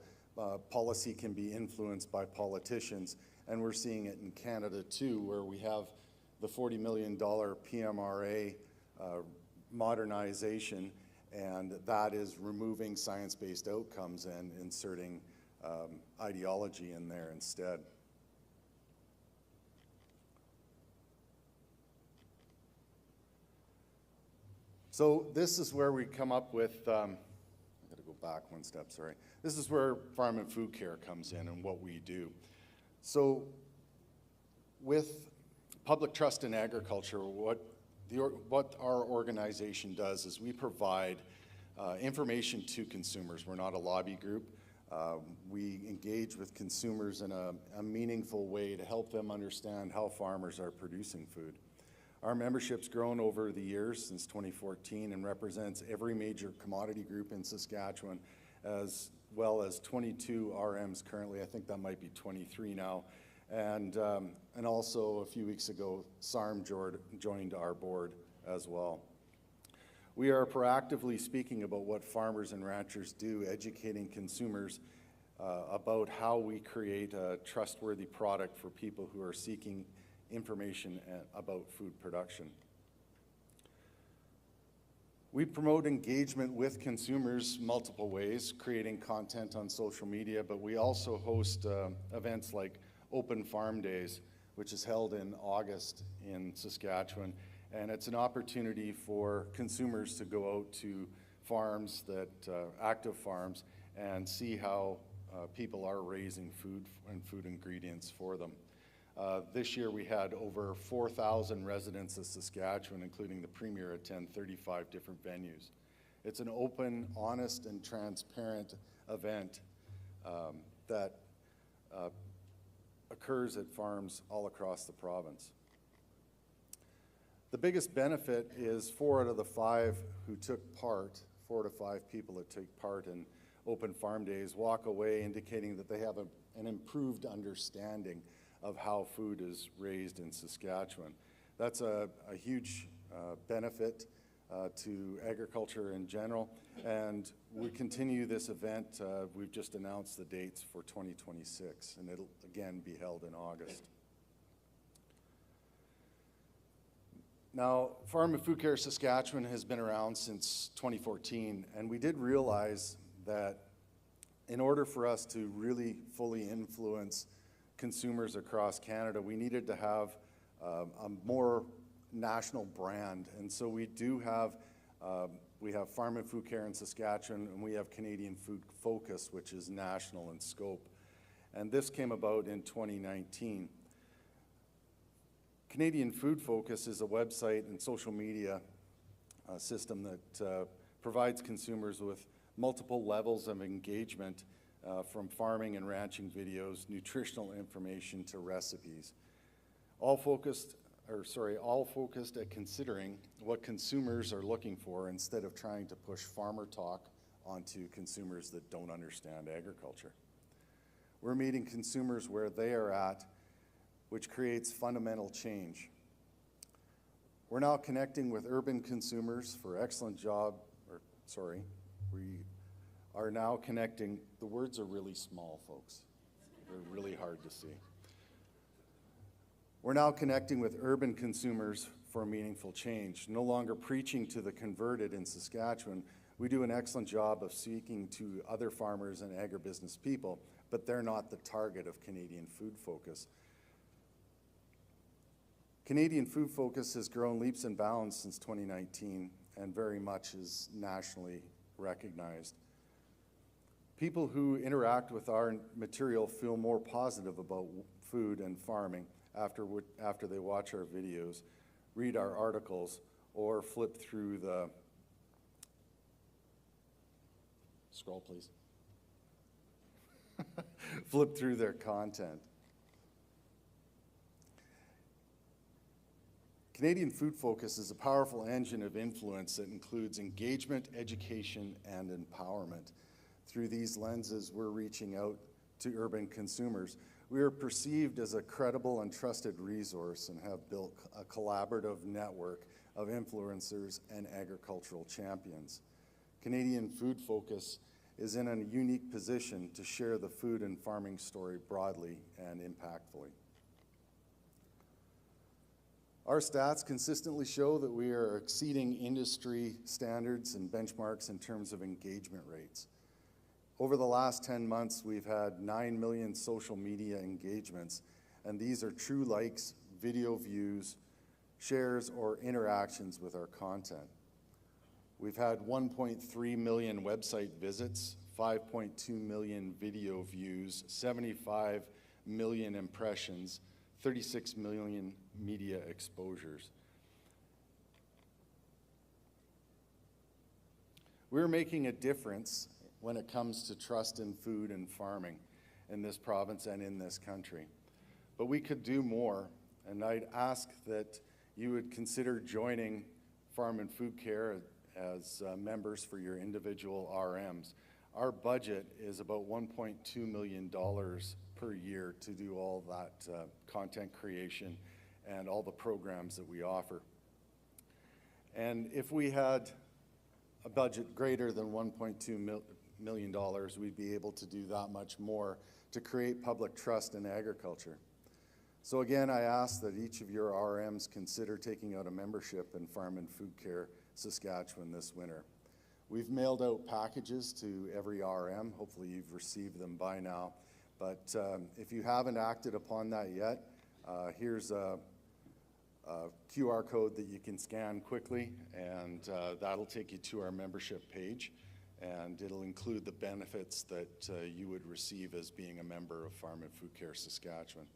policy can be influenced by politicians, and we're seeing it in Canada too, where we have the $40 million PMRA modernization, and that is removing science-based outcomes and inserting ideology in there instead. So this is where we come up with, I gotta go back one step, sorry. This is where Farm and Food Care comes in and what we do. So with public trust in agriculture, what our organization does is we provide information to consumers. We're not a lobby group. We engage with consumers in a meaningful way to help them understand how farmers are producing food. Our membership's grown over the years since 2014 and represents every major commodity group in Saskatchewan, as well as 22 RMs currently. I think that might be 23 now. And also a few weeks ago, SARM joined our board as well. We are proactively speaking about what farmers and ranchers do, educating consumers about how we create a trustworthy product for people who are seeking information about food production. We promote engagement with consumers multiple ways, creating content on social media, but we also host events like Open Farm Days, which is held in August in Saskatchewan. And it's an opportunity for consumers to go out to farms, active farms, and see how people are raising food and food ingredients for them. This year we had over 4,000 residents of Saskatchewan, including the Premier, attend 35 different venues. It's an open, honest, and transparent event that occurs at farms all across the province. The biggest benefit is 4 out of the 5 who took part, 4 to 5 people that take part in Open Farm Days walk away indicating that they have an improved understanding of how food is raised in Saskatchewan. That's a huge benefit to agriculture in general, and we continue this event. We've just announced the dates for 2026, and it'll again be held in August. Now, Farm and Food Care Saskatchewan has been around since 2014, and we did realize that in order for us to really fully influence consumers across Canada, we needed to have a more national brand. And so we have Farm and Food Care in Saskatchewan, and we have Canadian Food Focus, which is national in scope. And this came about in 2019. Canadian Food Focus is a website and social media system that provides consumers with multiple levels of engagement from farming and ranching videos, nutritional information to recipes, all focused at considering what consumers are looking for instead of trying to push farmer talk onto consumers that don't understand agriculture. We're meeting consumers where they are at, which creates fundamental change. We're now connecting with urban consumers for excellent job, we are now connecting, the words are really small, folks. They're really hard to see. We're now connecting with urban consumers for meaningful change. No longer preaching to the converted in Saskatchewan, we do an excellent job of speaking to other farmers and agribusiness people, but they're not the target of Canadian Food Focus. Canadian Food Focus has grown leaps and bounds since 2019 and very much is nationally recognized. People who interact with our material feel more positive about food and farming after they watch our videos, read our articles, or flip through the, scroll please, flip through their content. Canadian Food Focus is a powerful engine of influence that includes engagement, education, and empowerment. Through these lenses, we're reaching out to urban consumers. We are perceived as a credible and trusted resource and have built a collaborative network of influencers and agricultural champions. Canadian Food Focus is in a unique position to share the food and farming story broadly and impactfully. Our stats consistently show that we are exceeding industry standards and benchmarks in terms of engagement rates. Over the last 10 months, we've had 9 million social media engagements, and these are true likes, video views, shares, or interactions with our content. We've had 1.3 million website visits, 5.2 million video views, 75 million impressions, 36 million media exposures. We're making a difference when it comes to trust in food and farming in this province and in this country. But we could do more, and I'd ask that you would consider joining Farm and Food Care as members for your individual RMs. Our budget is about $1.2 million per year to do all that content creation and all the programs that we offer. And if we had a budget greater than $1.2 million, we'd be able to do that much more to create public trust in agriculture. So again, I ask that each of your RMs consider taking out a membership in Farm and Food Care Saskatchewan this winter. We've mailed out packages to every RM. Hopefully you've received them by now. But if you haven't acted upon that yet, here's a QR code that you can scan quickly, and that'll take you to our membership page, and it'll include the benefits that you would receive as being a member of Farm and Food Care Saskatchewan.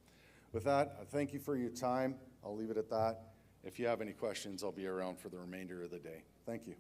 With that, I thank you for your time. I'll leave it at that. If you have any questions, I'll be around for the remainder of the day. Thank you.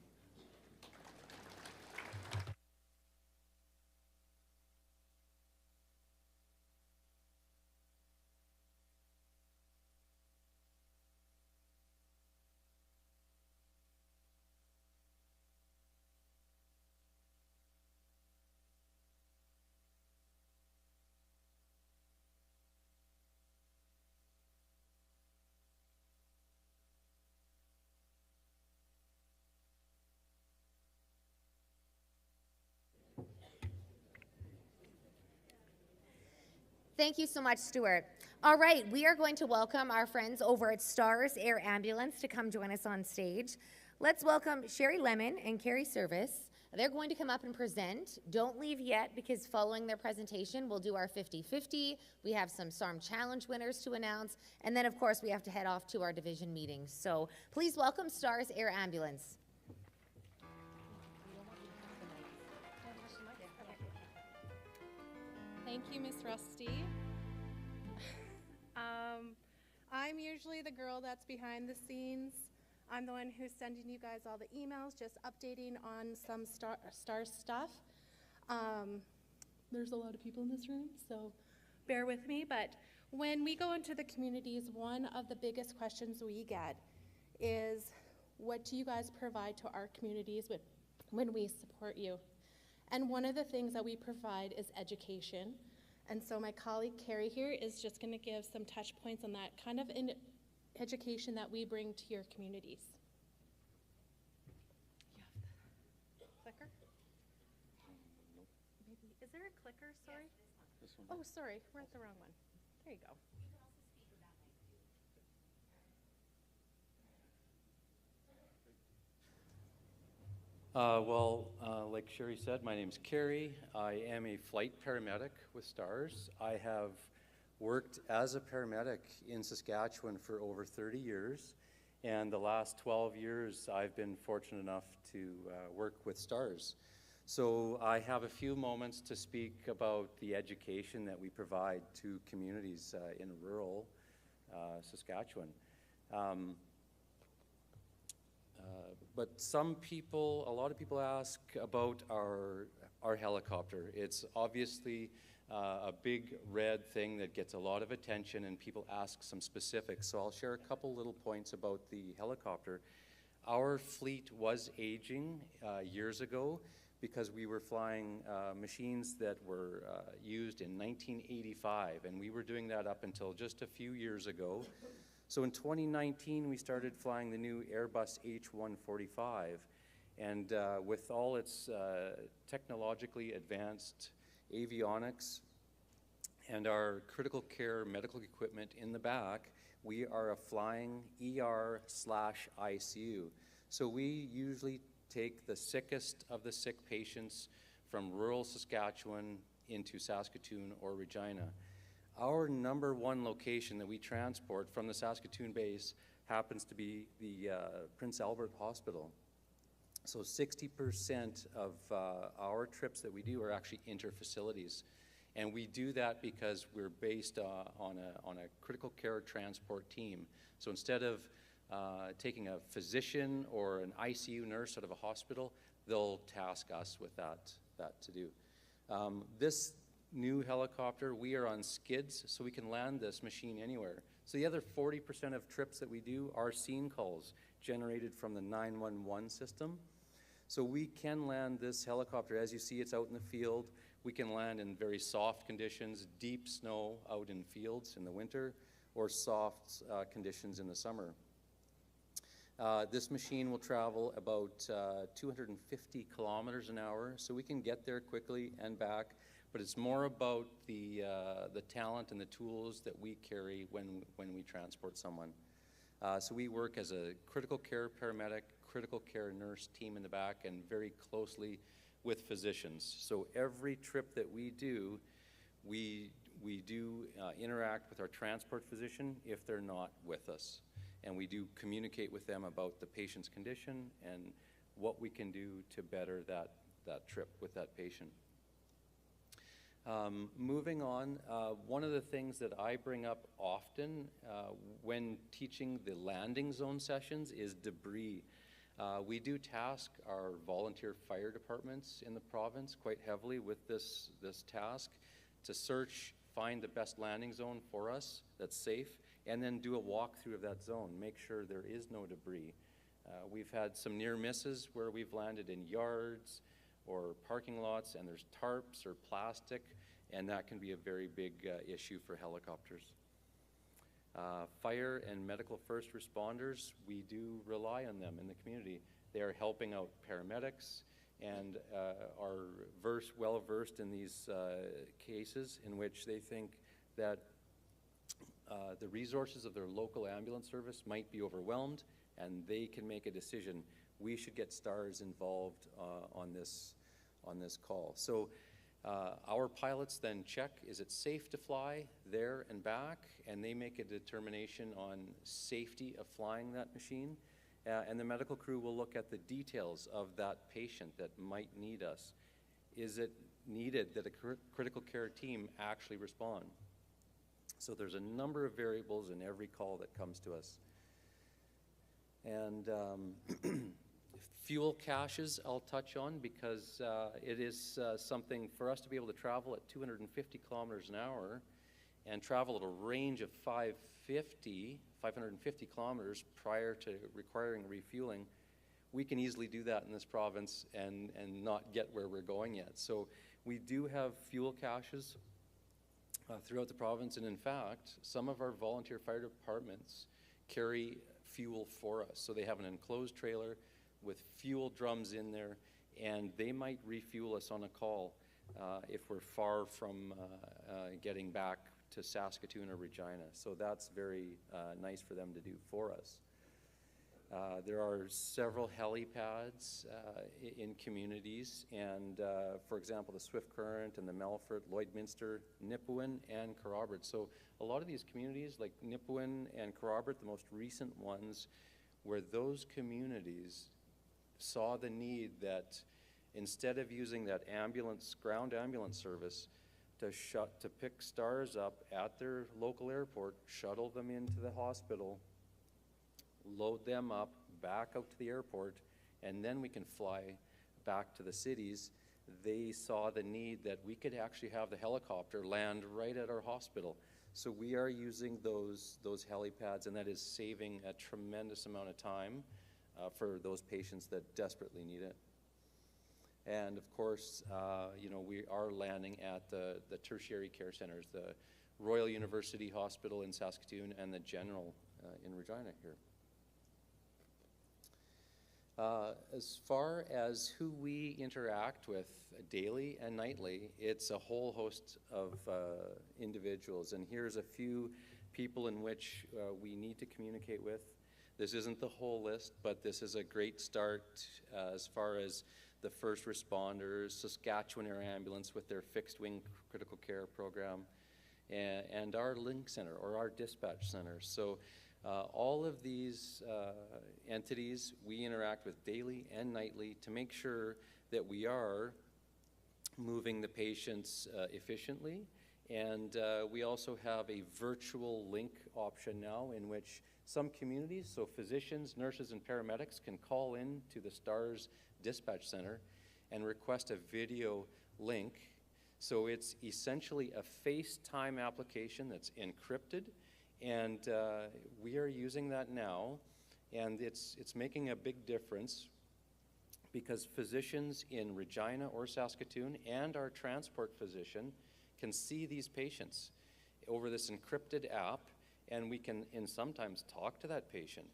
Thank you so much, Stuart. All right, we are going to welcome our friends over at Stars Air Ambulance to come join us on stage. Let's welcome Sherry Lemon and Carrie Service. They're going to come up and present. Don't leave yet, because following their presentation, we'll do our 50-50. We have some SARM Challenge winners to announce. And then, of course, we have to head off to our division meetings. So please welcome Stars Air Ambulance. Thank you, Miss Rusty. I'm usually the girl that's behind the scenes. I'm the one who's sending you guys all the emails, just updating on some star stuff. There's a lot of people in this room, so bear with me. But when we go into the communities, one of the biggest questions we get is, what do you guys provide to our communities when we support you? And one of the things that we provide is education. And so my colleague Carrie here is just going to give some touch points on that kind of education that we bring to your communities. Clicker? Maybe, is there a clicker? Sorry? This one. Oh, sorry, we're at the wrong one. There you go. Like Sherry said, my name's Carrie. I am a flight paramedic with STARS. I have worked as a paramedic in Saskatchewan for over 30 years, and the last 12 years I've been fortunate enough to work with STARS. So I have a few moments to speak about the education that we provide to communities in rural Saskatchewan. But a lot of people ask about our helicopter. It's obviously a big red thing that gets a lot of attention and people ask some specifics. So I'll share a couple little points about the helicopter. Our fleet was aging years ago because we were flying machines that were used in 1985, and we were doing that up until just a few years ago. So in 2019, we started flying the new Airbus H145, and with all its technologically advanced avionics and our critical care medical equipment in the back, we are a flying ER/ICU. So we usually take the sickest of the sick patients from rural Saskatchewan into Saskatoon or Regina. Our number one location that we transport from the Saskatoon base happens to be the Prince Albert Hospital. So 60% of our trips that we do are actually inter-facilities. And we do that because we're based on a critical care transport team. So instead of taking a physician or an ICU nurse out of a hospital, they'll task us with that to do. This new helicopter, we are on skids, so we can land this machine anywhere. So the other 40% of trips that we do are scene calls generated from the 911 system. So we can land this helicopter, as you see, it's out in the field. We can land in very soft conditions, deep snow out in fields in the winter, or soft conditions in the summer. This machine will travel about 250 kilometers an hour, so we can get there quickly and back, but it's more about the talent and the tools that we carry when we transport someone. So we work as a critical care paramedic, critical care nurse team in the back, and very closely with physicians. So every trip that we do, we do interact with our transport physician if they're not with us. And we do communicate with them about the patient's condition and what we can do to better that trip with that patient. Moving on, one of the things that I bring up often when teaching the landing zone sessions is debris. We do task our volunteer fire departments in the province quite heavily with this task to search, find the best landing zone for us that's safe, and then do a walkthrough of that zone, make sure there is no debris. We've had some near misses where we've landed in yards or parking lots and there's tarps or plastic, and that can be a very big issue for helicopters. Fire and medical first responders, we do rely on them in the community. They are helping out paramedics and are well versed in these cases in which they think that the resources of their local ambulance service might be overwhelmed, and they can make a decision. We should get STARS involved on this call. So our pilots then check, is it safe to fly there and back? And they make a determination on safety of flying that machine. And the medical crew will look at the details of that patient that might need us. Is it needed that a critical care team actually respond? So there's a number of variables in every call that comes to us. And fuel caches I'll touch on because it is something for us to be able to travel at 250 kilometers an hour and travel at a range of 550 kilometers prior to requiring refueling. We can easily do that in this province and not get where we're going yet. So we do have fuel caches throughout the province, and in fact, some of our volunteer fire departments carry fuel for us. So they have an enclosed trailer with fuel drums in there, and they might refuel us on a call if we're far from getting back to Saskatoon or Regina. So that's very nice for them to do for us. There are several helipads in communities, and for example, the Swift Current and the Melfort, Lloydminster, Nipawin, and Kerrobert. So a lot of these communities, like Nipawin and Kerrobert, the most recent ones, where those communities saw the need that instead of using that ground ambulance service to pick STARS up at their local airport, shuttle them into the hospital, load them up back out to the airport, and then we can fly back to the cities. they saw the need that we could actually have the helicopter land right at our hospital. So we are using those helipads, and that is saving a tremendous amount of time for those patients that desperately need it. And of course, you know, we are landing at the tertiary care centers, the Royal University Hospital in Saskatoon and the General in Regina here. As far as who we interact with daily and nightly, it's a whole host of individuals. And here's a few people in which we need to communicate with. This isn't the whole list, but this is a great start as far as the first responders, Saskatchewan Air Ambulance with their fixed wing critical care program, and our link center or our dispatch center. So all of these entities we interact with daily and nightly to make sure that we are moving the patients efficiently. And we also have a virtual link option now in which some communities, so physicians, nurses, and paramedics can call in to the STARS dispatch center and request a video link. So it's essentially a FaceTime application that's encrypted, and we are using that now, and it's making a big difference because physicians in Regina or Saskatoon and our transport physician can see these patients over this encrypted app, and we can sometimes talk to that patient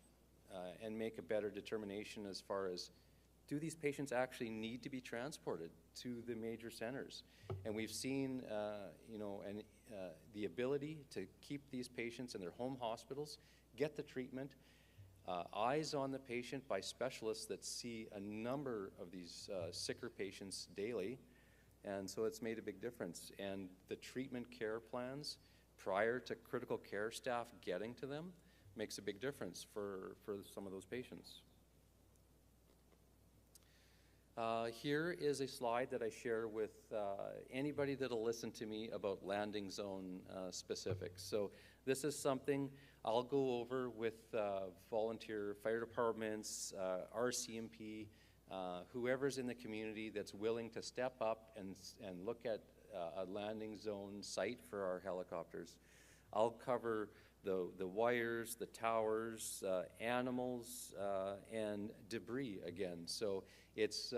and make a better determination as far as, do these patients actually need to be transported to the major centers? And we've seen, you know, the ability to keep these patients in their home hospitals, get the treatment, eyes on the patient by specialists that see a number of these sicker patients daily. And so it's made a big difference. And the treatment care plans prior to critical care staff getting to them makes a big difference for some of those patients. Here is a slide that I share with anybody that'll listen to me about landing zone specifics. So this is something I'll go over with volunteer fire departments, RCMP, whoever's in the community that's willing to step up and look at a landing zone site for our helicopters. I'll cover the wires, the towers, animals, and debris again. So it's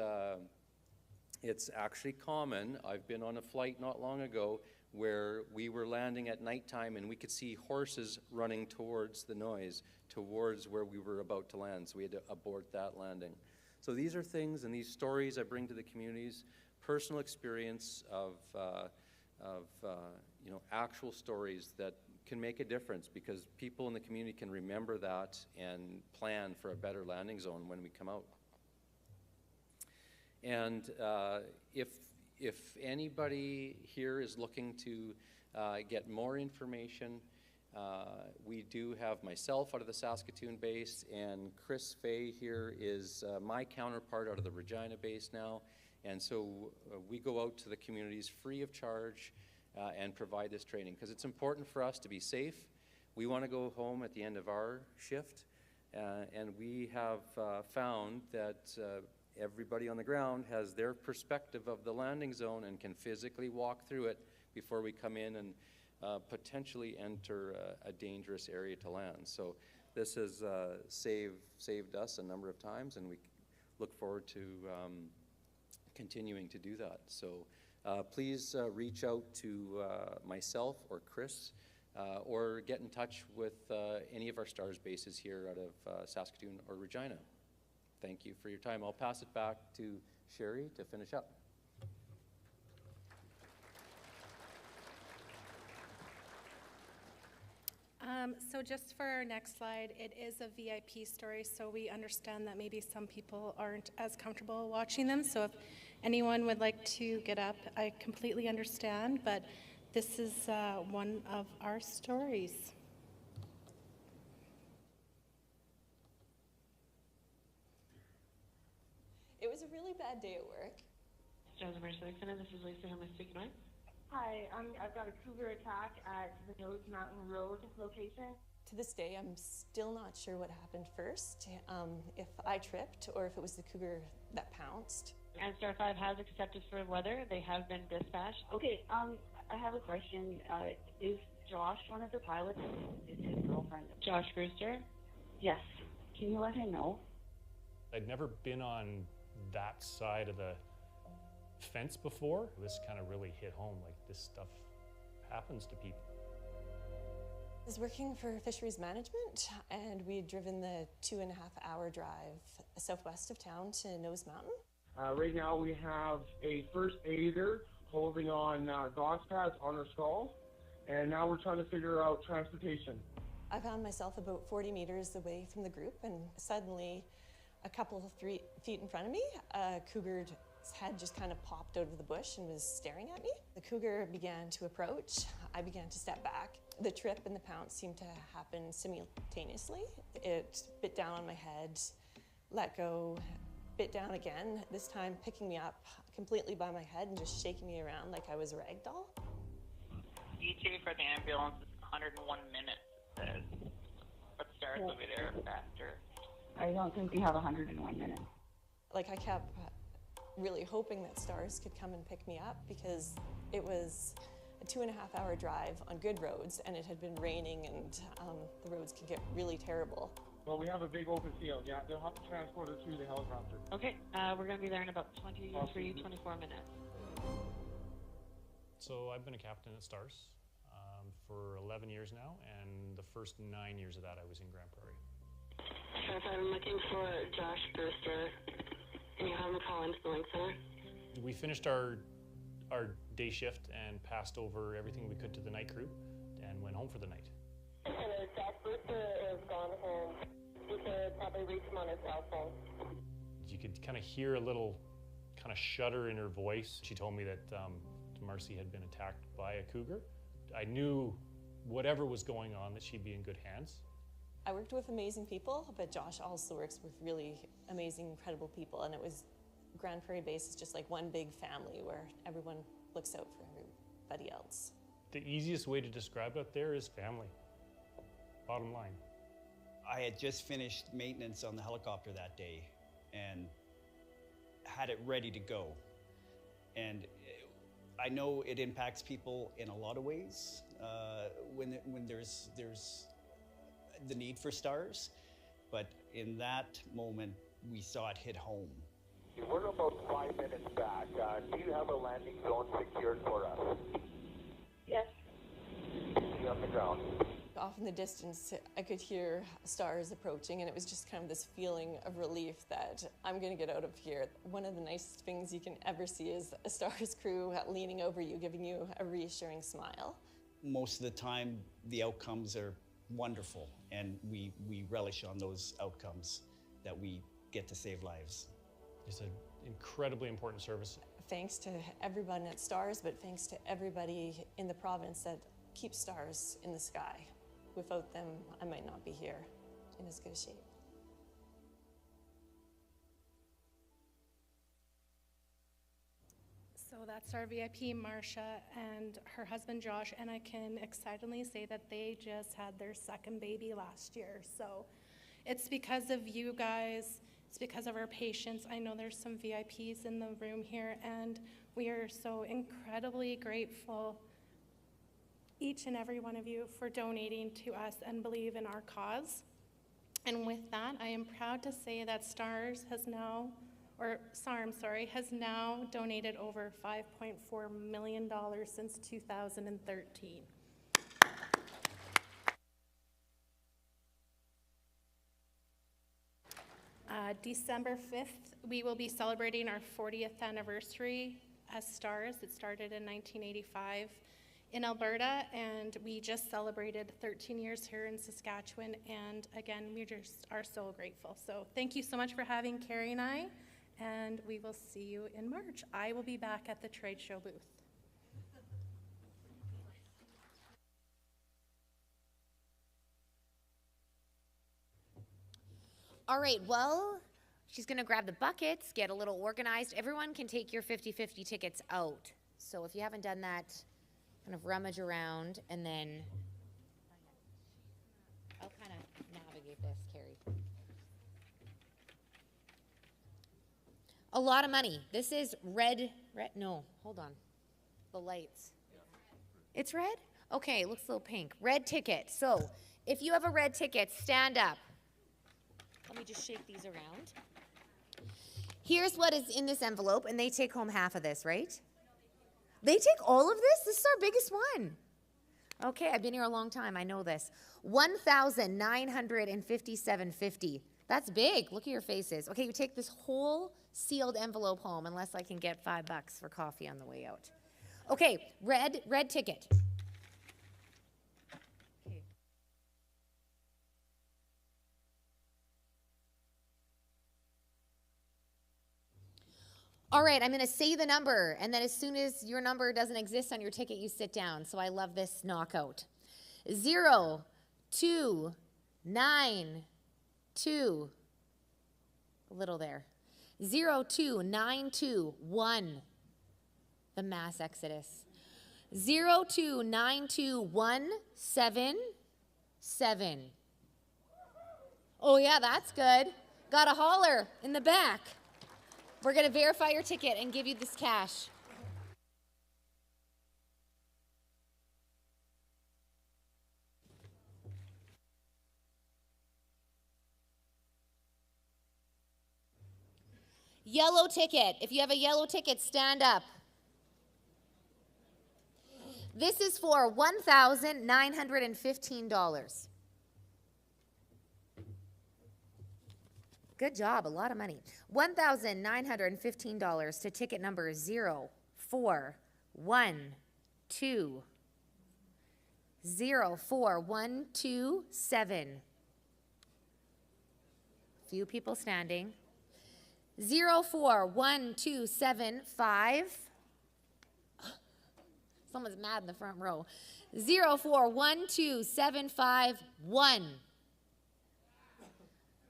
actually common. I've been on a flight not long ago where we were landing at nighttime and we could see horses running towards the noise, towards where we were about to land. So we had to abort that landing. So these are things and these stories I bring to the communities, personal experience of you know, actual stories that can make a difference because people in the community can remember that and plan for a better landing zone when we come out. And if anybody here is looking to get more information, we do have myself out of the Saskatoon base, and Chris Fay here is my counterpart out of the Regina base now. And so we go out to the communities free of charge and provide this training because it's important for us to be safe. We want to go home at the end of our shift, and we have found that everybody on the ground has their perspective of the landing zone and can physically walk through it before we come in and potentially enter a dangerous area to land. So this has saved us a number of times, and we look forward to continuing to do that. So please reach out to myself or Chris or get in touch with any of our STARS bases here out of Saskatoon or Regina. Thank you for your time. I'll pass it back to Sherry to finish up. So just for our next slide, it is a VIP story, so we understand that maybe some people aren't as comfortable watching them. So if anyone would like to get up, I completely understand, but this is one of our stories. It was a really bad day at work. Joe's Emergency Center, this is Lisa. Who am I speaking with? Hi, I've got a cougar attack at the Nose Mountain Road location. To this day, I'm still not sure what happened first, if I tripped or if it was the cougar that pounced. And Star 5 has accepted for weather. They have been dispatched. Okay, I have a question. Is Josh one of the pilots? Is his girlfriend? Josh Brewster? Yes. Can you let him know? I'd never been on that side of the fence before. This kind of really hit home, like this stuff happens to people. I was working for fisheries management, and we had driven the 2.5-hour drive southwest of town to Nose Mountain. Right now we have a first aider holding on gauze pads on her skull, and now we're trying to figure out transportation. I found myself about 40 meters away from the group, and suddenly, a couple of feet in front of me, a cougar's head just kind of popped out of the bush and was staring at me. The cougar began to approach. I began to step back. The trip and the pounce seemed to happen simultaneously. It bit down on my head, let go, bit down again, this time picking me up completely by my head and just shaking me around like I was a rag doll. ETA for the ambulance is 101 minutes, it says. But Stars will be there faster. I don't think we have 101 minutes. Like, I kept really hoping that Stars could come and pick me up because it was a 2.5-hour drive on good roads, and it had been raining, and the roads could get really terrible. Well, we have a big open field, yeah. They'll have to transport her through the helicopter. Okay, we're going to be there in about 24 minutes. So I've been a captain at Stars for 11 years now, and the first 9 years of that I was in Grand Prairie. I'm looking for Josh Brewster. Can you have him call into the link center? We finished our day shift and passed over everything we could to the night crew and went home for the night. Josh Brewster is gone home. You could probably reach him on his cell phone. You could kind of hear a little kind of shudder in her voice. She told me that Marcy had been attacked by a cougar. I knew whatever was going on that she'd be in good hands. I worked with amazing people, but Josh also works with really amazing, incredible people, and it was Grand Prairie base is just like one big family where everyone looks out for everybody else. The easiest way to describe it there is family, bottom line. I had just finished maintenance on the helicopter that day and had it ready to go. And I know it impacts people in a lot of ways when there's the need for Stars, but in that moment we saw it hit home. We're about 5 minutes back. Do you have a landing zone secured for us? Yes. See on the ground. Off in the distance, I could hear Stars approaching, and it was just kind of this feeling of relief that I'm going to get out of here. One of the nicest things you can ever see is a Stars crew leaning over you, giving you a reassuring smile. Most of the time, the outcomes are wonderful, and we relish on those outcomes that we get to save lives. It's an incredibly important service. Thanks to everyone at Stars, but thanks to everybody in the province that keeps Stars in the sky. Without them, I might not be here in as good a shape. So that's our VIP, Marcia, and her husband, Josh, and I can excitedly say that they just had their second baby last year. So it's because of you guys, it's because of our patients. I know there's some VIPs in the room here, and we are so incredibly grateful, each and every one of you, for donating to us and believe in our cause. And with that, I am proud to say that Stars has now, or SARM, sorry, has now donated over $5.4 million since 2013. December 5th, we will be celebrating our 40th anniversary as Stars. It started in 1985 in Alberta, and we just celebrated 13 years here in Saskatchewan, and again, we just are so grateful. So thank you so much for having Carrie and I, and we will see you in March. I will be back at the trade show booth. All right, well, she's going to grab the buckets, get a little organized. Everyone can take your 50-50 tickets out. So if you haven't done that, kind of rummage around, and then I'll kind of navigate this, Carrie. A lot of money. This is red, no, hold on. The lights. It's red? Okay, it looks a little pink. Red ticket. So, if you have a red ticket, stand up. Let me just shake these around. Here's what is in this envelope, and they take home half of this, right? They take all of this? This is our biggest one. Okay, I've been here a long time. I know this. $1,957.50. That's big. Look at your faces. Okay, you take this whole sealed envelope home, unless I can get $5 for coffee on the way out. Okay, red ticket. Okay. All right, I'm going to say the number, and then as soon as your number doesn't exist on your ticket, you sit down. So I love this knockout. 0, 2, 9, 2. A little there. 0, 2, 9, 2, 1. The mass exodus. 0, 2, 9, 2, 1, 7, 7. Oh yeah, that's good. Got a holler in the back. We're going to verify your ticket and give you this cash. Yellow ticket. If you have a yellow ticket, stand up. This is for $1,915. Good job, a lot of money. $1,915 to ticket number 0412. 04127. Few people standing. 041275. Someone's mad in the front row. 041275.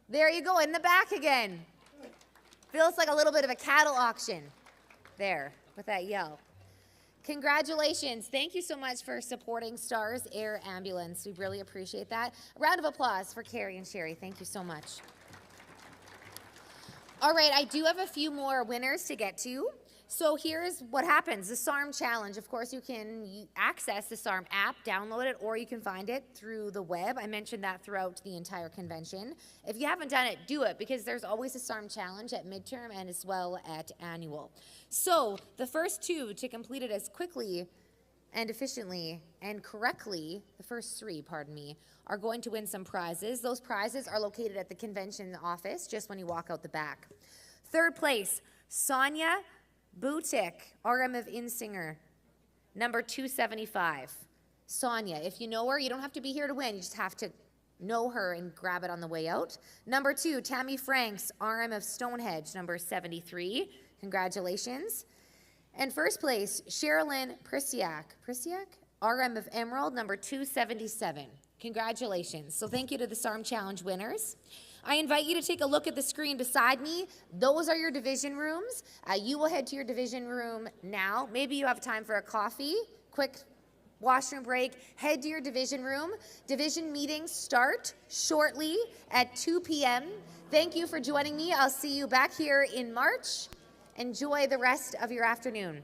There you go, in the back again. Feels like a little bit of a cattle auction there with that yell. Congratulations. Thank you so much for supporting Stars Air Ambulance. We really appreciate that. A round of applause for Carrie and Sherry. Thank you so much. All right, I do have a few more winners to get to. So here's what happens, the SARM Challenge. Of course, you can access the SARM app, download it, or you can find it through the web. I mentioned that throughout the entire convention. If you haven't done it, do it, because there's always a SARM Challenge at midterm and as well at annual. So the first two to complete it as quickly and efficiently and correctly, the first three, pardon me, are going to win some prizes. Those prizes are located at the convention office just when you walk out the back. Third place, Sonia Butik, RM of Insinger, number 275. Sonia, if you know her, you don't have to be here to win. You just have to know her and grab it on the way out. Number 2, Tammy Franks, RM of Stonehenge, number 73. Congratulations. And first place, Sherilyn Prisiak, RM of Emerald, number 277. Congratulations. So thank you to the SARM Challenge winners. I invite you to take a look at the screen beside me. Those are your division rooms. You will head to your division room now. Maybe you have time for a coffee, quick washroom break. Head to your division room. Division meetings start shortly at 2 p.m. Thank you for joining me. I'll see you back here in March. Enjoy the rest of your afternoon.